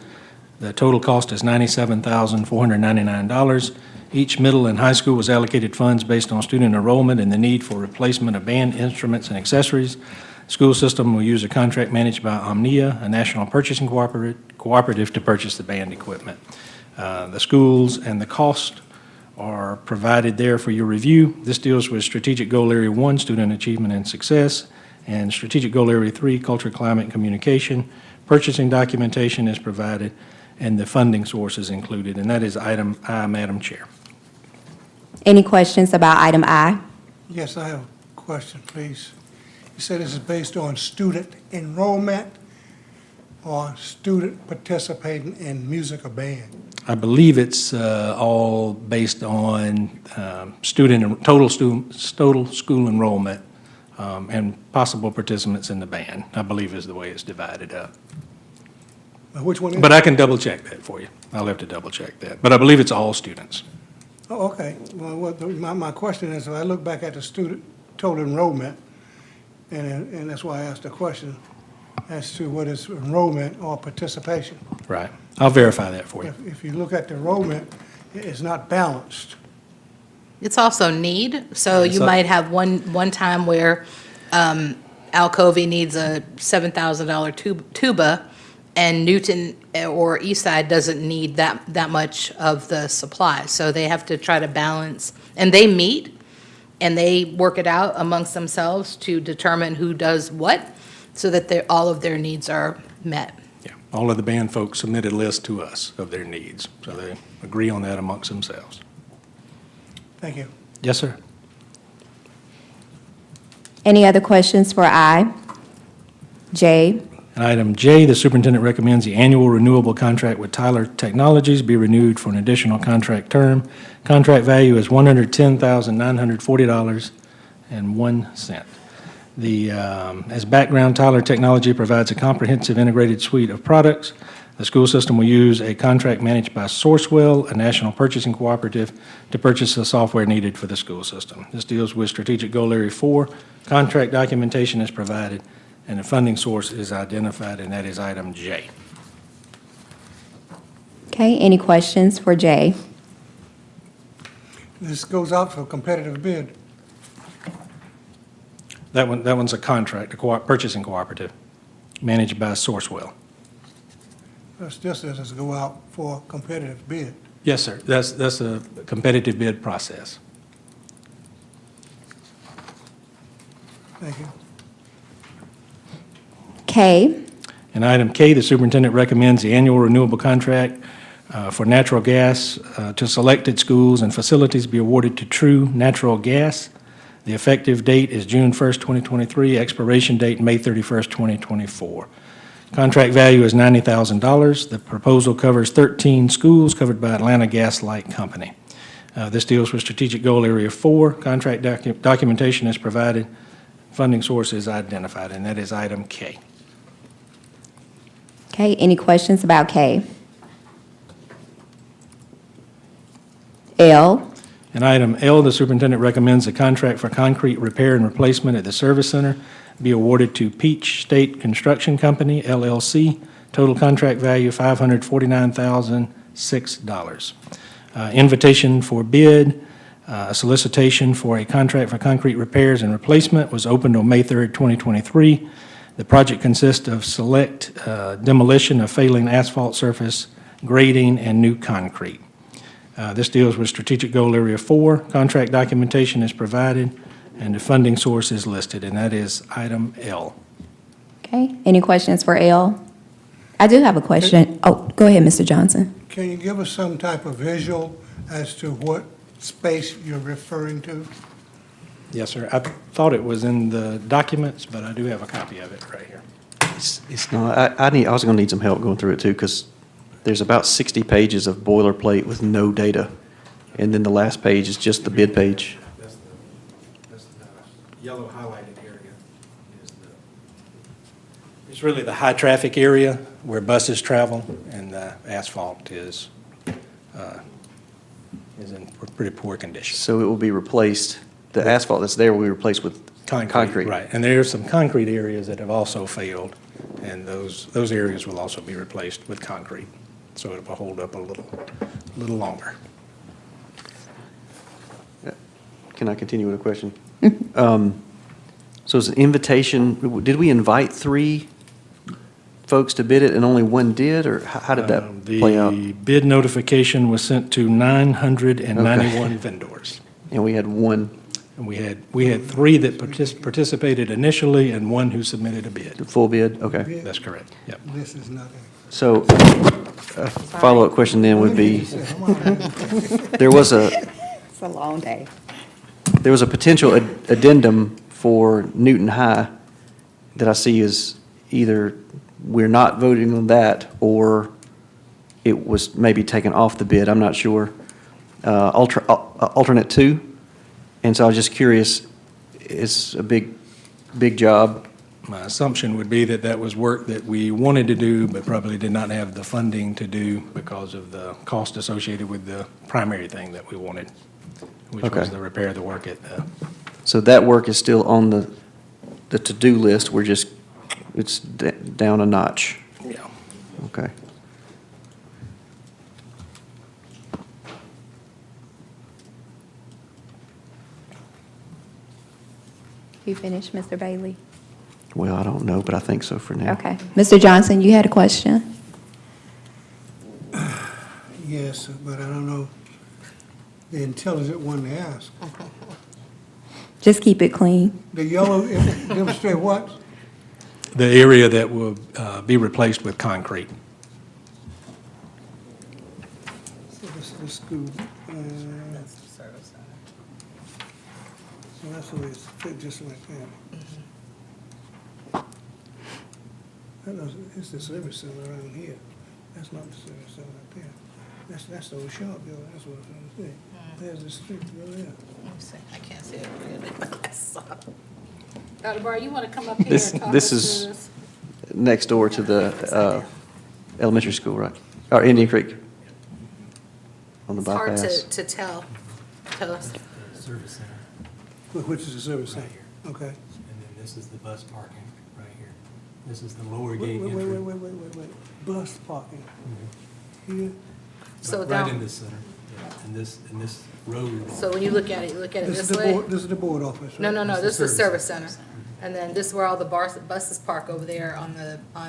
Speaker 5: The total cost is $97,499. Each middle and high school was allocated funds based on student enrollment and the need for replacement of band instruments and accessories. School system will use a contract managed by Omnia, a national purchasing cooperative, to purchase the band equipment. The schools and the cost are provided there for your review. This deals with Strategic Goal Area 1, Student Achievement and Success, and Strategic Goal Area 3, Culture, Climate, and Communication. Purchasing documentation is provided, and the funding source is included, and that is item I, Madam Chair.
Speaker 1: Any questions about item I?
Speaker 8: Yes, I have a question, please. You said this is based on student enrollment or student participating in music or band?
Speaker 5: I believe it's all based on total school enrollment and possible participants in the band, I believe is the way it's divided up.
Speaker 8: Which one is it?
Speaker 5: But I can double-check that for you. I'll have to double-check that. But I believe it's all students.
Speaker 8: Oh, okay. Well, my question is, if I look back at the student total enrollment, and that's why I asked the question as to what is enrollment or participation.
Speaker 5: Right. I'll verify that for you.
Speaker 8: If you look at the enrollment, it's not balanced.
Speaker 3: It's also need, so you
Speaker 5: So-
Speaker 3: might have one time where Alcovey needs a $7,000 tuba, and Newton or Eastside doesn't need that much of the supply. So they have to try to balance, and they meet, and they work it out amongst themselves to determine who does what, so that all of their needs are met.
Speaker 5: Yeah. All of the band folks submitted a list to us of their needs, so they agree on that amongst themselves.
Speaker 8: Thank you.
Speaker 5: Yes, sir.
Speaker 1: Any other questions for I? J?
Speaker 5: And item J, the superintendent recommends the annual renewable contract with Tyler Technologies be renewed for an additional contract term. Contract value is $110,940.01. As background, Tyler Technology provides a comprehensive integrated suite of products. The school system will use a contract managed by Sourcewell, a national purchasing cooperative, to purchase the software needed for the school system. This deals with Strategic Goal Area 4. Contract documentation is provided, and the funding source is identified, and that is item J.
Speaker 1: Okay, any questions for J?
Speaker 8: This goes out for competitive bid.
Speaker 5: That one's a contract, a purchasing cooperative, managed by Sourcewell.
Speaker 8: This does go out for competitive bid.
Speaker 5: Yes, sir. That's a competitive bid process.
Speaker 8: Thank you.
Speaker 1: K?
Speaker 5: And item K, the superintendent recommends the annual renewable contract for natural gas to selected schools and facilities be awarded to True Natural Gas. The effective date is June 1st, 2023, expiration date May 31st, 2024. Contract value is $90,000. The proposal covers 13 schools covered by Atlanta Gas Light Company. This deals with Strategic Goal Area 4. Contract documentation is provided. Funding source is identified, and that is item K.
Speaker 1: Okay, any questions about K? L?
Speaker 5: And item L, the superintendent recommends the contract for concrete repair and replacement at the service center be awarded to Peach State Construction Company, LLC. Total contract value, $549,006. Invitation for bid, a solicitation for a contract for concrete repairs and replacement was opened on May 3rd, 2023. The project consists of select demolition of failing asphalt surface, grading, and new concrete. This deals with Strategic Goal Area 4. Contract documentation is provided, and the funding source is listed, and that is item L.
Speaker 1: Okay, any questions for L? I do have a question. Oh, go ahead, Mr. Johnson.
Speaker 8: Can you give us some type of visual as to what space you're referring to?
Speaker 5: Yes, sir. I thought it was in the documents, but I do have a copy of it right here.
Speaker 6: It's not, I was going to need some help going through it too, because there's about 60 pages of boilerplate with no data. And then the last page is just the bid page.
Speaker 5: That's the yellow highlighted area. It's really the high-traffic area where buses travel, and the asphalt is in pretty poor condition.
Speaker 6: So it will be replaced, the asphalt that's there will be replaced with concrete.
Speaker 5: Right, and there are some concrete areas that have also failed, and those areas will also be replaced with concrete, so it will hold up a little longer.
Speaker 6: can I continue with a question? So it's an invitation, did we invite 3 folks to bid it and only one did, or how did that play out?
Speaker 5: The bid notification was sent to 991 vendors.
Speaker 6: And we had one
Speaker 5: And we had 3 that participated initially and 1 who submitted a bid.
Speaker 6: full bid? Okay.
Speaker 5: That's correct, yep.
Speaker 8: This is nothing.
Speaker 6: So a follow-up question then would be, there was
Speaker 1: It's a long day.
Speaker 6: a potential addendum for Newton High that I see as either we're not voting on that or it was maybe taken off the bid, I'm not sure. Alternate 2. And so I was just curious, it's a big job.
Speaker 5: My assumption would be that that was work that we wanted to do, but probably did not have the funding to do because of the cost associated with the primary thing that we wanted, which was
Speaker 6: Okay.
Speaker 5: the repair of the work at the.
Speaker 6: So that work is still on the to-do list, it's down a notch.
Speaker 5: Yeah.
Speaker 6: Okay.
Speaker 1: You finished, Mr. Bailey?
Speaker 6: Well, I don't know, but I think so for now.
Speaker 1: Okay. Mr. Johnson, you had a question?
Speaker 8: Yes, but I don't know the intelligent one to ask.
Speaker 1: Just keep it clean.
Speaker 8: The yellow demonstrate what?
Speaker 5: The area that will be replaced with concrete.
Speaker 8: So this is the school. That's the service center. So that's the way it's fit, just like that. That doesn't, it's the service center around here. That's not the service center right there. That's the old shop building, that's what I'm trying to say. There's the street over there.
Speaker 2: Let me see. I can't see it. I'm gonna make my glasses off. Dr. Barr, you want to come up here
Speaker 6: This-
Speaker 2: and talk
Speaker 6: this
Speaker 2: us
Speaker 6: is-
Speaker 2: through this?
Speaker 6: Next door to the elementary school, right? Or Indian Creek? On the
Speaker 2: It's hard
Speaker 6: bypass.
Speaker 2: to tell. Tell us.
Speaker 10: Service center,
Speaker 8: Which is the service center?
Speaker 10: right here.
Speaker 8: Okay.
Speaker 10: And then this is the bus parking, right here. This is the lower
Speaker 8: Wait,
Speaker 10: gate
Speaker 8: wait,
Speaker 10: entry.
Speaker 8: wait. Bus parking. Here?
Speaker 2: So
Speaker 10: Right
Speaker 2: down-
Speaker 10: in this center, and this road.
Speaker 2: So when you look at it, you look at it
Speaker 8: This is
Speaker 2: this
Speaker 8: the
Speaker 2: way?
Speaker 8: board, this is the board office, right?
Speaker 2: No,
Speaker 10: This
Speaker 2: this
Speaker 10: is
Speaker 2: is the service
Speaker 10: service
Speaker 2: center. And then this is where all the buses park over there on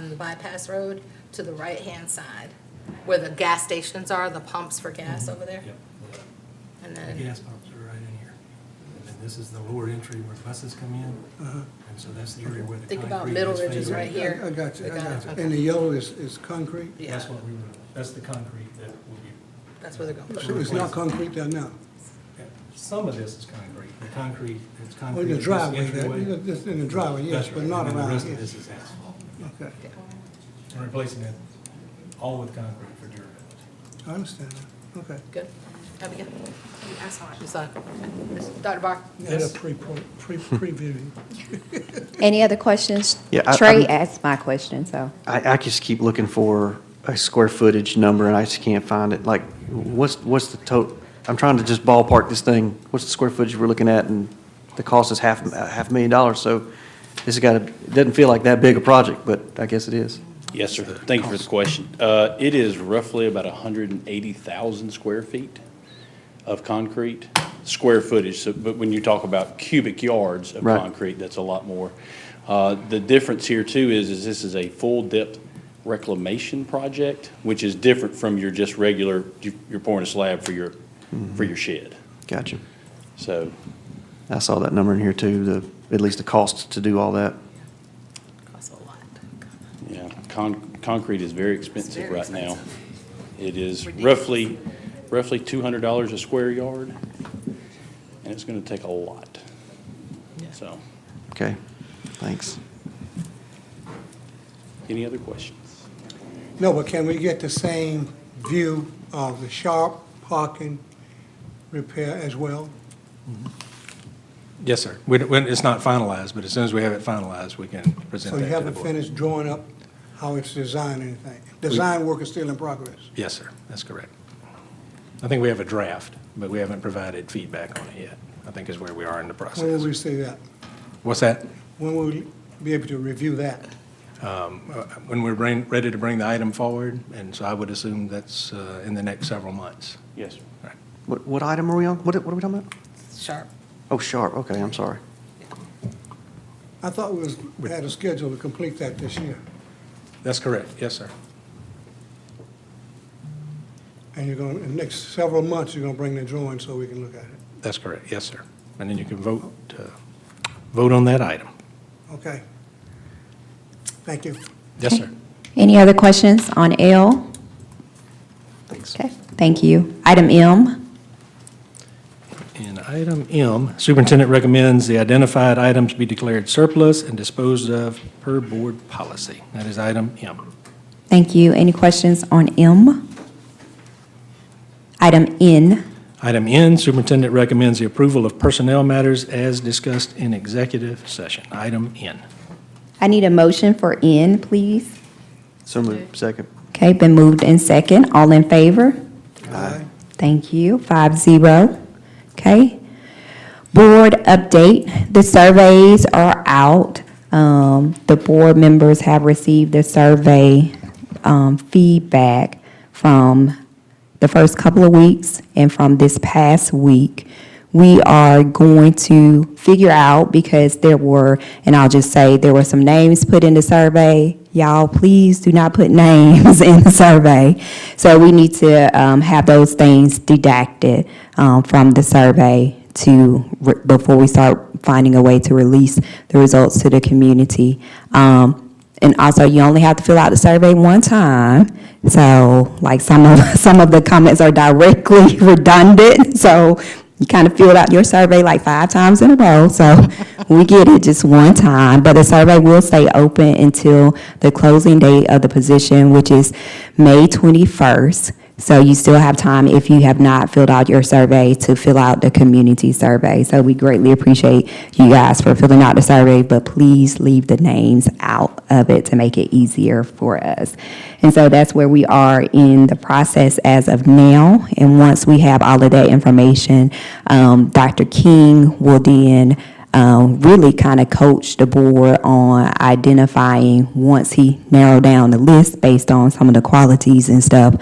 Speaker 2: the bypass road to the right-hand side, where the gas stations are, the pumps for gas over there.
Speaker 10: Yep,
Speaker 2: And
Speaker 10: the
Speaker 2: then,
Speaker 10: gas pumps are right in here. And then this is the lower entry where buses come in. And so that's the area where the
Speaker 2: think
Speaker 10: concrete
Speaker 2: about
Speaker 10: is
Speaker 2: Middle Ridge is
Speaker 10: faded.
Speaker 2: right here.
Speaker 8: I got you, I
Speaker 2: We got
Speaker 8: got
Speaker 2: it,
Speaker 8: you.
Speaker 2: okay.
Speaker 8: And the yellow is concrete?
Speaker 2: Yeah,
Speaker 10: That's what that's the concrete that will be.
Speaker 2: that's where they're gonna put
Speaker 8: So
Speaker 2: it.
Speaker 8: it's not concrete there now?
Speaker 10: Some of this is concrete. The concrete, it's concrete.
Speaker 8: Well, in the
Speaker 10: in this
Speaker 8: driveway there,
Speaker 10: entryway.
Speaker 8: just in the driveway, yes,
Speaker 10: That's
Speaker 8: but
Speaker 10: right.
Speaker 8: not
Speaker 10: And then
Speaker 8: around
Speaker 10: The rest
Speaker 8: here.
Speaker 10: of this is asphalt.
Speaker 8: Okay,
Speaker 10: And replacing it all with concrete for durability.
Speaker 8: I understand that, okay.
Speaker 2: Good. Abigail? Just like, Dr. Barr?
Speaker 8: Had a preview.
Speaker 1: Any other questions?
Speaker 6: Yeah,
Speaker 1: Trey asked my question, so.
Speaker 6: I just keep looking for a square footage number and I just can't find it. Like, what's the total? I'm trying to just ballpark this thing. What's the square footage we're looking at? And the cost is $500,000. So this has got to, it doesn't feel like that big a project, but I guess it is.
Speaker 11: Yes, sir. Thank you for the question. It is roughly about 180,000 square feet of concrete, square footage. So, but when you talk about cubic yards of
Speaker 6: Right.
Speaker 11: concrete, that's a lot more. The difference here too is this is a full depth reclamation project, which is different from your just regular, you're pouring a slab for your shed.
Speaker 6: Gotcha.
Speaker 11: So,
Speaker 6: I saw that number in here too, at least the cost to do all that.
Speaker 2: Costs a lot.
Speaker 11: yeah, concrete is very expensive
Speaker 2: very
Speaker 11: right now.
Speaker 2: expensive.
Speaker 11: It is
Speaker 2: Ridiculous.
Speaker 11: roughly $200 a square yard, and it's gonna take a lot. So,
Speaker 6: Okay, thanks.
Speaker 11: any other questions?
Speaker 8: No, but can we get the same view of the sharp parking repair as well?
Speaker 5: Yes, sir. It's not finalized, but as soon as we have it finalized, we can present
Speaker 8: So
Speaker 5: that
Speaker 8: you
Speaker 5: to the
Speaker 8: haven't
Speaker 5: board.
Speaker 8: finished drawing up how it's designed or anything? Design work is still in progress?
Speaker 5: Yes, sir. That's correct. I think we have a draft, but we haven't provided feedback on it yet. I think is where we are in the
Speaker 8: When will
Speaker 5: process.
Speaker 8: we see that?
Speaker 5: What's that?
Speaker 8: When will we be able to review that?
Speaker 5: When we're ready to bring the item forward, and so I would assume that's in the next several months.
Speaker 11: Yes, sir.
Speaker 5: Right.
Speaker 6: What item are we on? What are we talking about?
Speaker 2: Sharp.
Speaker 6: Oh, Sharp, okay, I'm sorry.
Speaker 8: I thought we had a schedule to complete that this year.
Speaker 5: That's correct. Yes, sir.
Speaker 8: And you're going, in the next several months, you're going to bring the drawing so we can look at it.
Speaker 5: That's correct. Yes, sir. And then you can vote on that item.
Speaker 8: Okay. Thank you.
Speaker 5: Yes, sir.
Speaker 1: Any other questions on L?
Speaker 6: Thanks.
Speaker 1: Okay, thank you. Item M.
Speaker 5: In item M, superintendent recommends the identified items be declared surplus and disposed of per board policy. That is item M.
Speaker 1: Thank you. Any questions on M? Item N.
Speaker 5: Item N, superintendent recommends the approval of personnel matters as discussed in executive session. Item N.
Speaker 1: I need a motion for N, please.
Speaker 6: So moved, second.
Speaker 1: Okay, been moved in second. All in favor?
Speaker 8: Aye.
Speaker 1: Thank you. 5-0. Okay. Board update. The surveys are out. The board members have received the survey feedback from the first couple of weeks and from this past week. We are going to figure out, because there were, and I'll just say, there were some names put in the survey. Y'all, please do not put names in the survey. So we need to have those things deducted from the survey before we start finding a way to release the results to the community. And also, you only have to fill out the survey one time. So, like, some of the comments are directly redundant. So you kind of filled out your survey like 5 times in a row. So we get it just one time. But the survey will stay open until the closing date of the position, which is May 21st. So you still have time, if you have not filled out your survey, to fill out the community survey. So we greatly appreciate you guys for filling out the survey, but please leave the names out of it to make it easier for us. And so that's where we are in the process as of now. And once we have all of that information, Dr. King will then really kind of coach the board on identifying, once he narrowed down the list based on some of the qualities and stuff,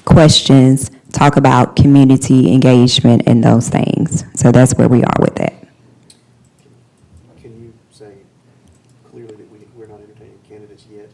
Speaker 1: questions, talk about community engagement and those things. So that's where we are with that.
Speaker 6: Can you say clearly that we're not entertaining candidates yet?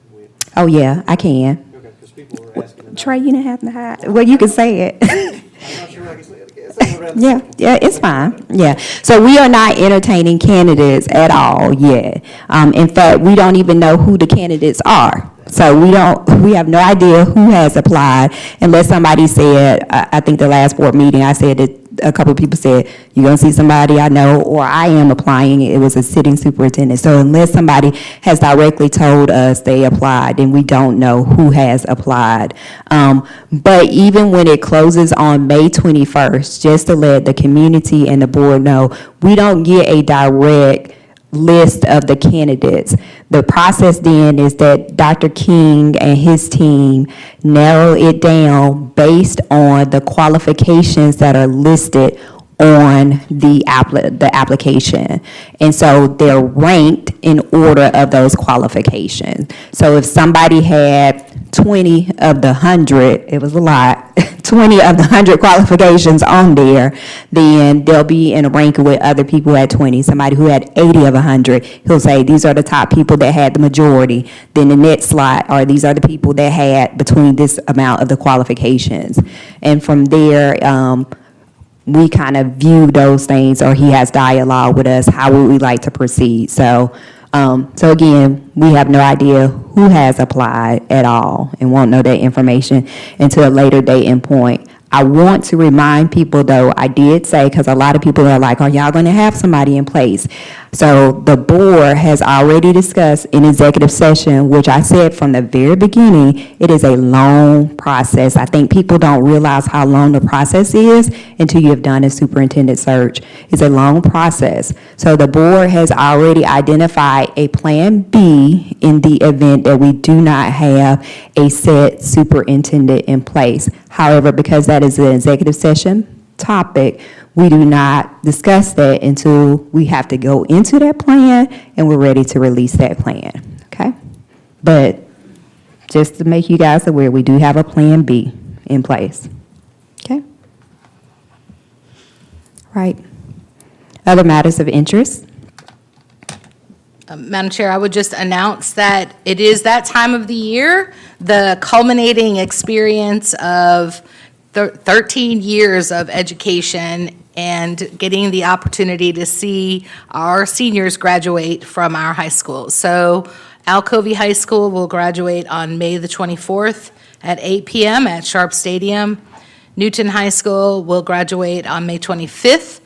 Speaker 1: Oh, yeah, I can.
Speaker 6: Okay, because people were asking.
Speaker 1: Trey, you didn't have to hide. Well, you can say it.
Speaker 6: I'm not sure I can say it again. Say it around the
Speaker 1: Yeah,
Speaker 6: second.
Speaker 1: yeah, it's fine, yeah. So we are not entertaining candidates at all yet. In fact, we don't even know who the candidates are. So we have no idea who has applied, unless somebody said, I think the last board meeting, I said that a couple of people said, you're going to see somebody I know, or I am applying. It was a sitting superintendent. So unless somebody has directly told us they applied, then we don't know who has applied. But even when it closes on May 21st, just to let the community and the board know, we don't get a direct list of the candidates. The process then is that Dr. King and his team narrow it down based on the qualifications that are listed on the application. And so they're ranked in order of those qualifications. So if somebody had 20 of the 100, it was a lot, 20 of the 100 qualifications on there, then they'll be in a ranking with other people who had 20. Somebody who had 80 of 100, he'll say, these are the top people that had the majority. Then the next slot are, these are the people that had between this amount of the qualifications. And from there, we kind of view those things, or he has dialogue with us, how would we like to proceed? So again, we have no idea who has applied at all, and won't know that information until a later date and point. I want to remind people, though, I did say, because a lot of people are like, are y'all going to have somebody in place? So the board has already discussed in executive session, which I said from the very beginning, it is a long process. I think people don't realize how long the process is until you have done a superintendent search. It's a long process. So the board has already identified a plan B in the event that we do not have a set superintendent in place. However, because that is an executive session topic, we do not discuss that until we have to go into that plan and we're ready to release that plan, okay? But just to make you guys aware, we do have a plan B in place, okay? Right. Other matters of interest?
Speaker 3: Madam Chair, I would just announce that it is that time of the year, the culminating experience of 13 years of education and getting the opportunity to see our seniors graduate from our high schools. So Alcovey High School will graduate on May the 24th at 8 p.m. at Sharp Stadium. Newton High School will graduate on May 25th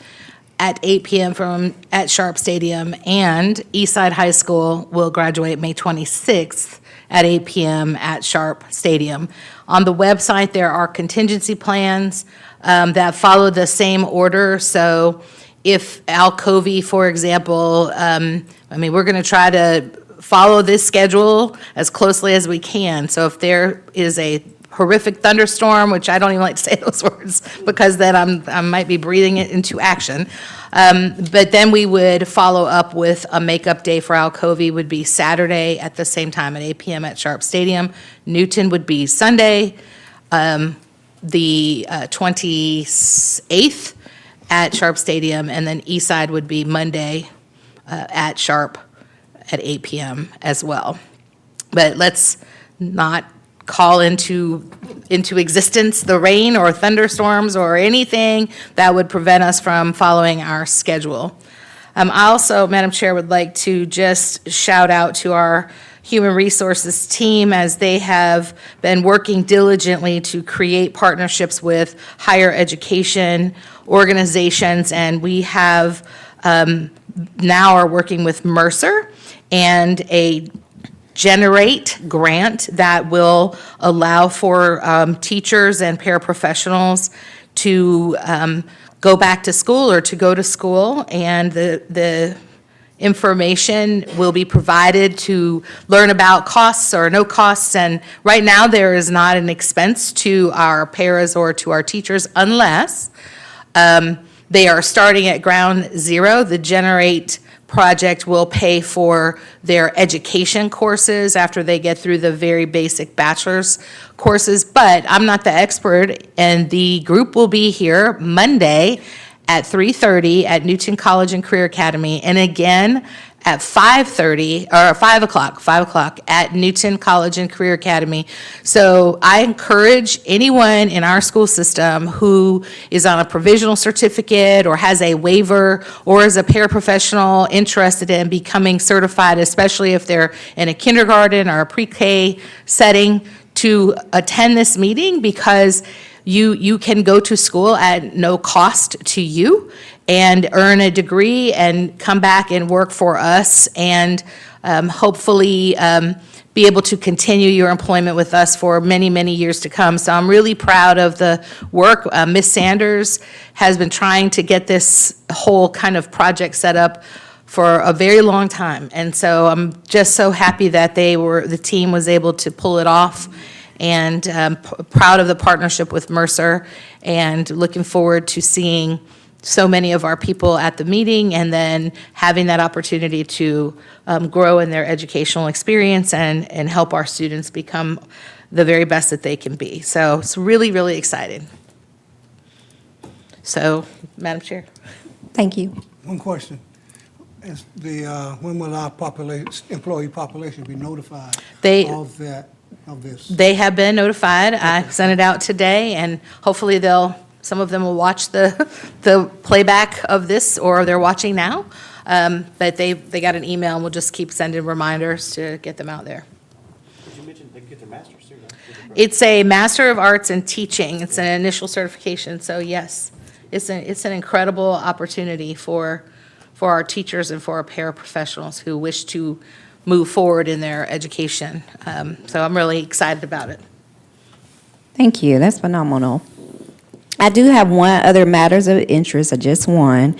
Speaker 3: at 8 p.m. at Sharp Stadium, and Eastside High School will graduate May 26th at 8 p.m. at Sharp Stadium. On the website, there are contingency plans that follow the same order. So if Alcovey, for example, we're going to try to follow this schedule as closely as we can. So if there is a horrific thunderstorm, which I don't even like to say those words because then I might be breathing it into action. But then we would follow up with a makeup day for Alcovey would be Saturday at the same time at 8 p.m. at Sharp Stadium. Newton would be Sunday, the 28th at Sharp Stadium, and then Eastside would be Monday at Sharp at 8 p.m. as well. But let's not call into existence the rain or thunderstorms or anything that would prevent us from following our schedule. I also, Madam Chair, would like to just shout out to our Human Resources team as they have been working diligently to create partnerships with higher education organizations, and we have now are working with Mercer and a Generate grant that will allow for teachers and paraprofessionals to go back to school or to go to school, and the information will be provided to learn about costs or no costs. And right now, there is not an expense to our paras or to our teachers unless they are starting at ground zero. The Generate project will pay for their education courses after they get through the very basic bachelor's courses. But I'm not the expert, and the group will be here Monday at 3:30 at Newton College and Career Academy, and again at 5:30, or 5 o'clock at Newton College and Career Academy. So I encourage anyone in our school system who is on a provisional certificate or has a waiver or is a paraprofessional interested in becoming certified, especially if they're in a kindergarten or a pre-K setting, to attend this meeting, because you can go to school at no cost to you and earn a degree and come back and work for us and hopefully be able to continue your employment with us for many, many years to come. So I'm really proud of the work. Ms. Sanders has been trying to get this whole kind of project set up for a very long time. And so I'm just so happy that the team was able to pull it off, and proud of the partnership with Mercer, and looking forward to seeing so many of our people at the meeting, and then having that opportunity to grow in their educational experience and help our students become the very best that they can be. So it's really, really exciting. So, Madam Chair.
Speaker 1: Thank you.
Speaker 8: One question. Is when will our employee population be notified of this?
Speaker 3: They have been notified. I sent it out today, and hopefully some of them will watch the playback of this, or they're watching now. But they got an email, and we'll just keep sending reminders to get them out there.
Speaker 6: Did you mention they get their master's too, right?
Speaker 3: It's a Master of Arts in Teaching. It's an initial certification, so yes, it's an incredible opportunity for our teachers and for our paraprofessionals who wish to move forward in their education. So I'm really excited about it.
Speaker 1: Thank you. That's phenomenal. I do have one other matters of interest, just one.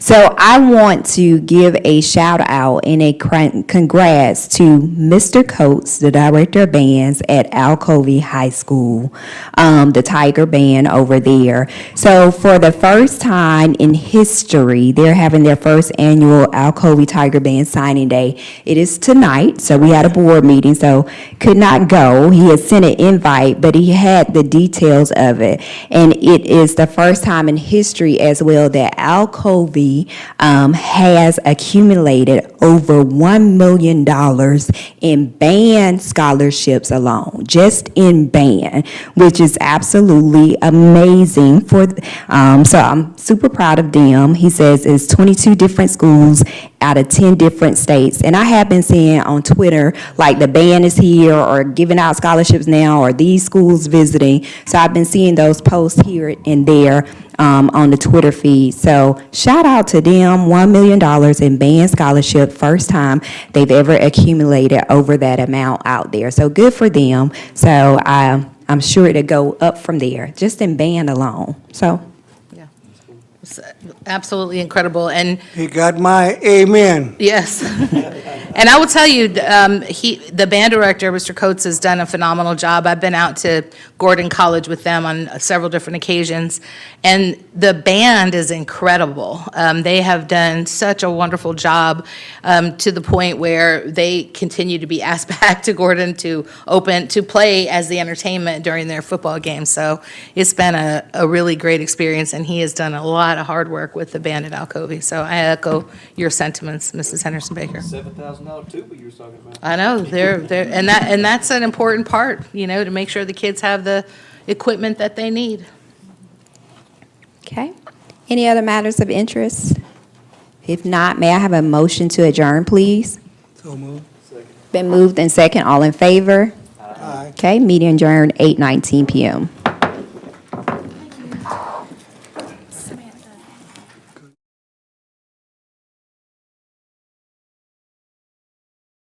Speaker 1: So I want to give a shout out and a congrats to Mr. Coates, the director of bands at Alcovey High School, the Tiger Band over there. So for the first time in history, they're having their first annual Alcovey Tiger Band signing day. It is tonight, so we had a board meeting, so could not go. He had sent an invite, but he had the details of it. And it is the first time in history as well that Alcovey has accumulated over $1 million in band scholarships alone, just in band, which is absolutely amazing. So I'm super proud of them. He says it's 22 different schools out of 10 different states. And I have been seeing on Twitter, like the band is here or giving out scholarships now or these schools visiting. So I've been seeing those posts here and there on the Twitter feed. So shout out to them, $1 million in band scholarship, first time they've ever accumulated over that amount out there. So good for them. So I'm sure it'll go up from there, just in band alone. So.
Speaker 3: It's absolutely incredible. And
Speaker 8: He got my amen.
Speaker 3: yes. And I will tell you, the band director, Mr. Coates, has done a phenomenal job. I've been out to Gordon College with them on several different occasions, and the band is incredible. They have done such a wonderful job to the point where they continue to be asked back to Gordon to play as the entertainment during their football games. So it's been a really great experience, and he has done a lot of hard work with the band at Alcovey. So I echo your sentiments, Mrs. Henderson Baker.
Speaker 6: $7,000 tuba you were talking about.
Speaker 3: I know, and that's an important part, to make sure the kids have the equipment that they need.
Speaker 1: Okay. Any other matters of interest? If not, may I have a motion to adjourn, please?
Speaker 8: So moved.
Speaker 1: Been moved and second. All in favor?
Speaker 8: Aye.
Speaker 1: Okay, meeting adjourned 8:19 PM.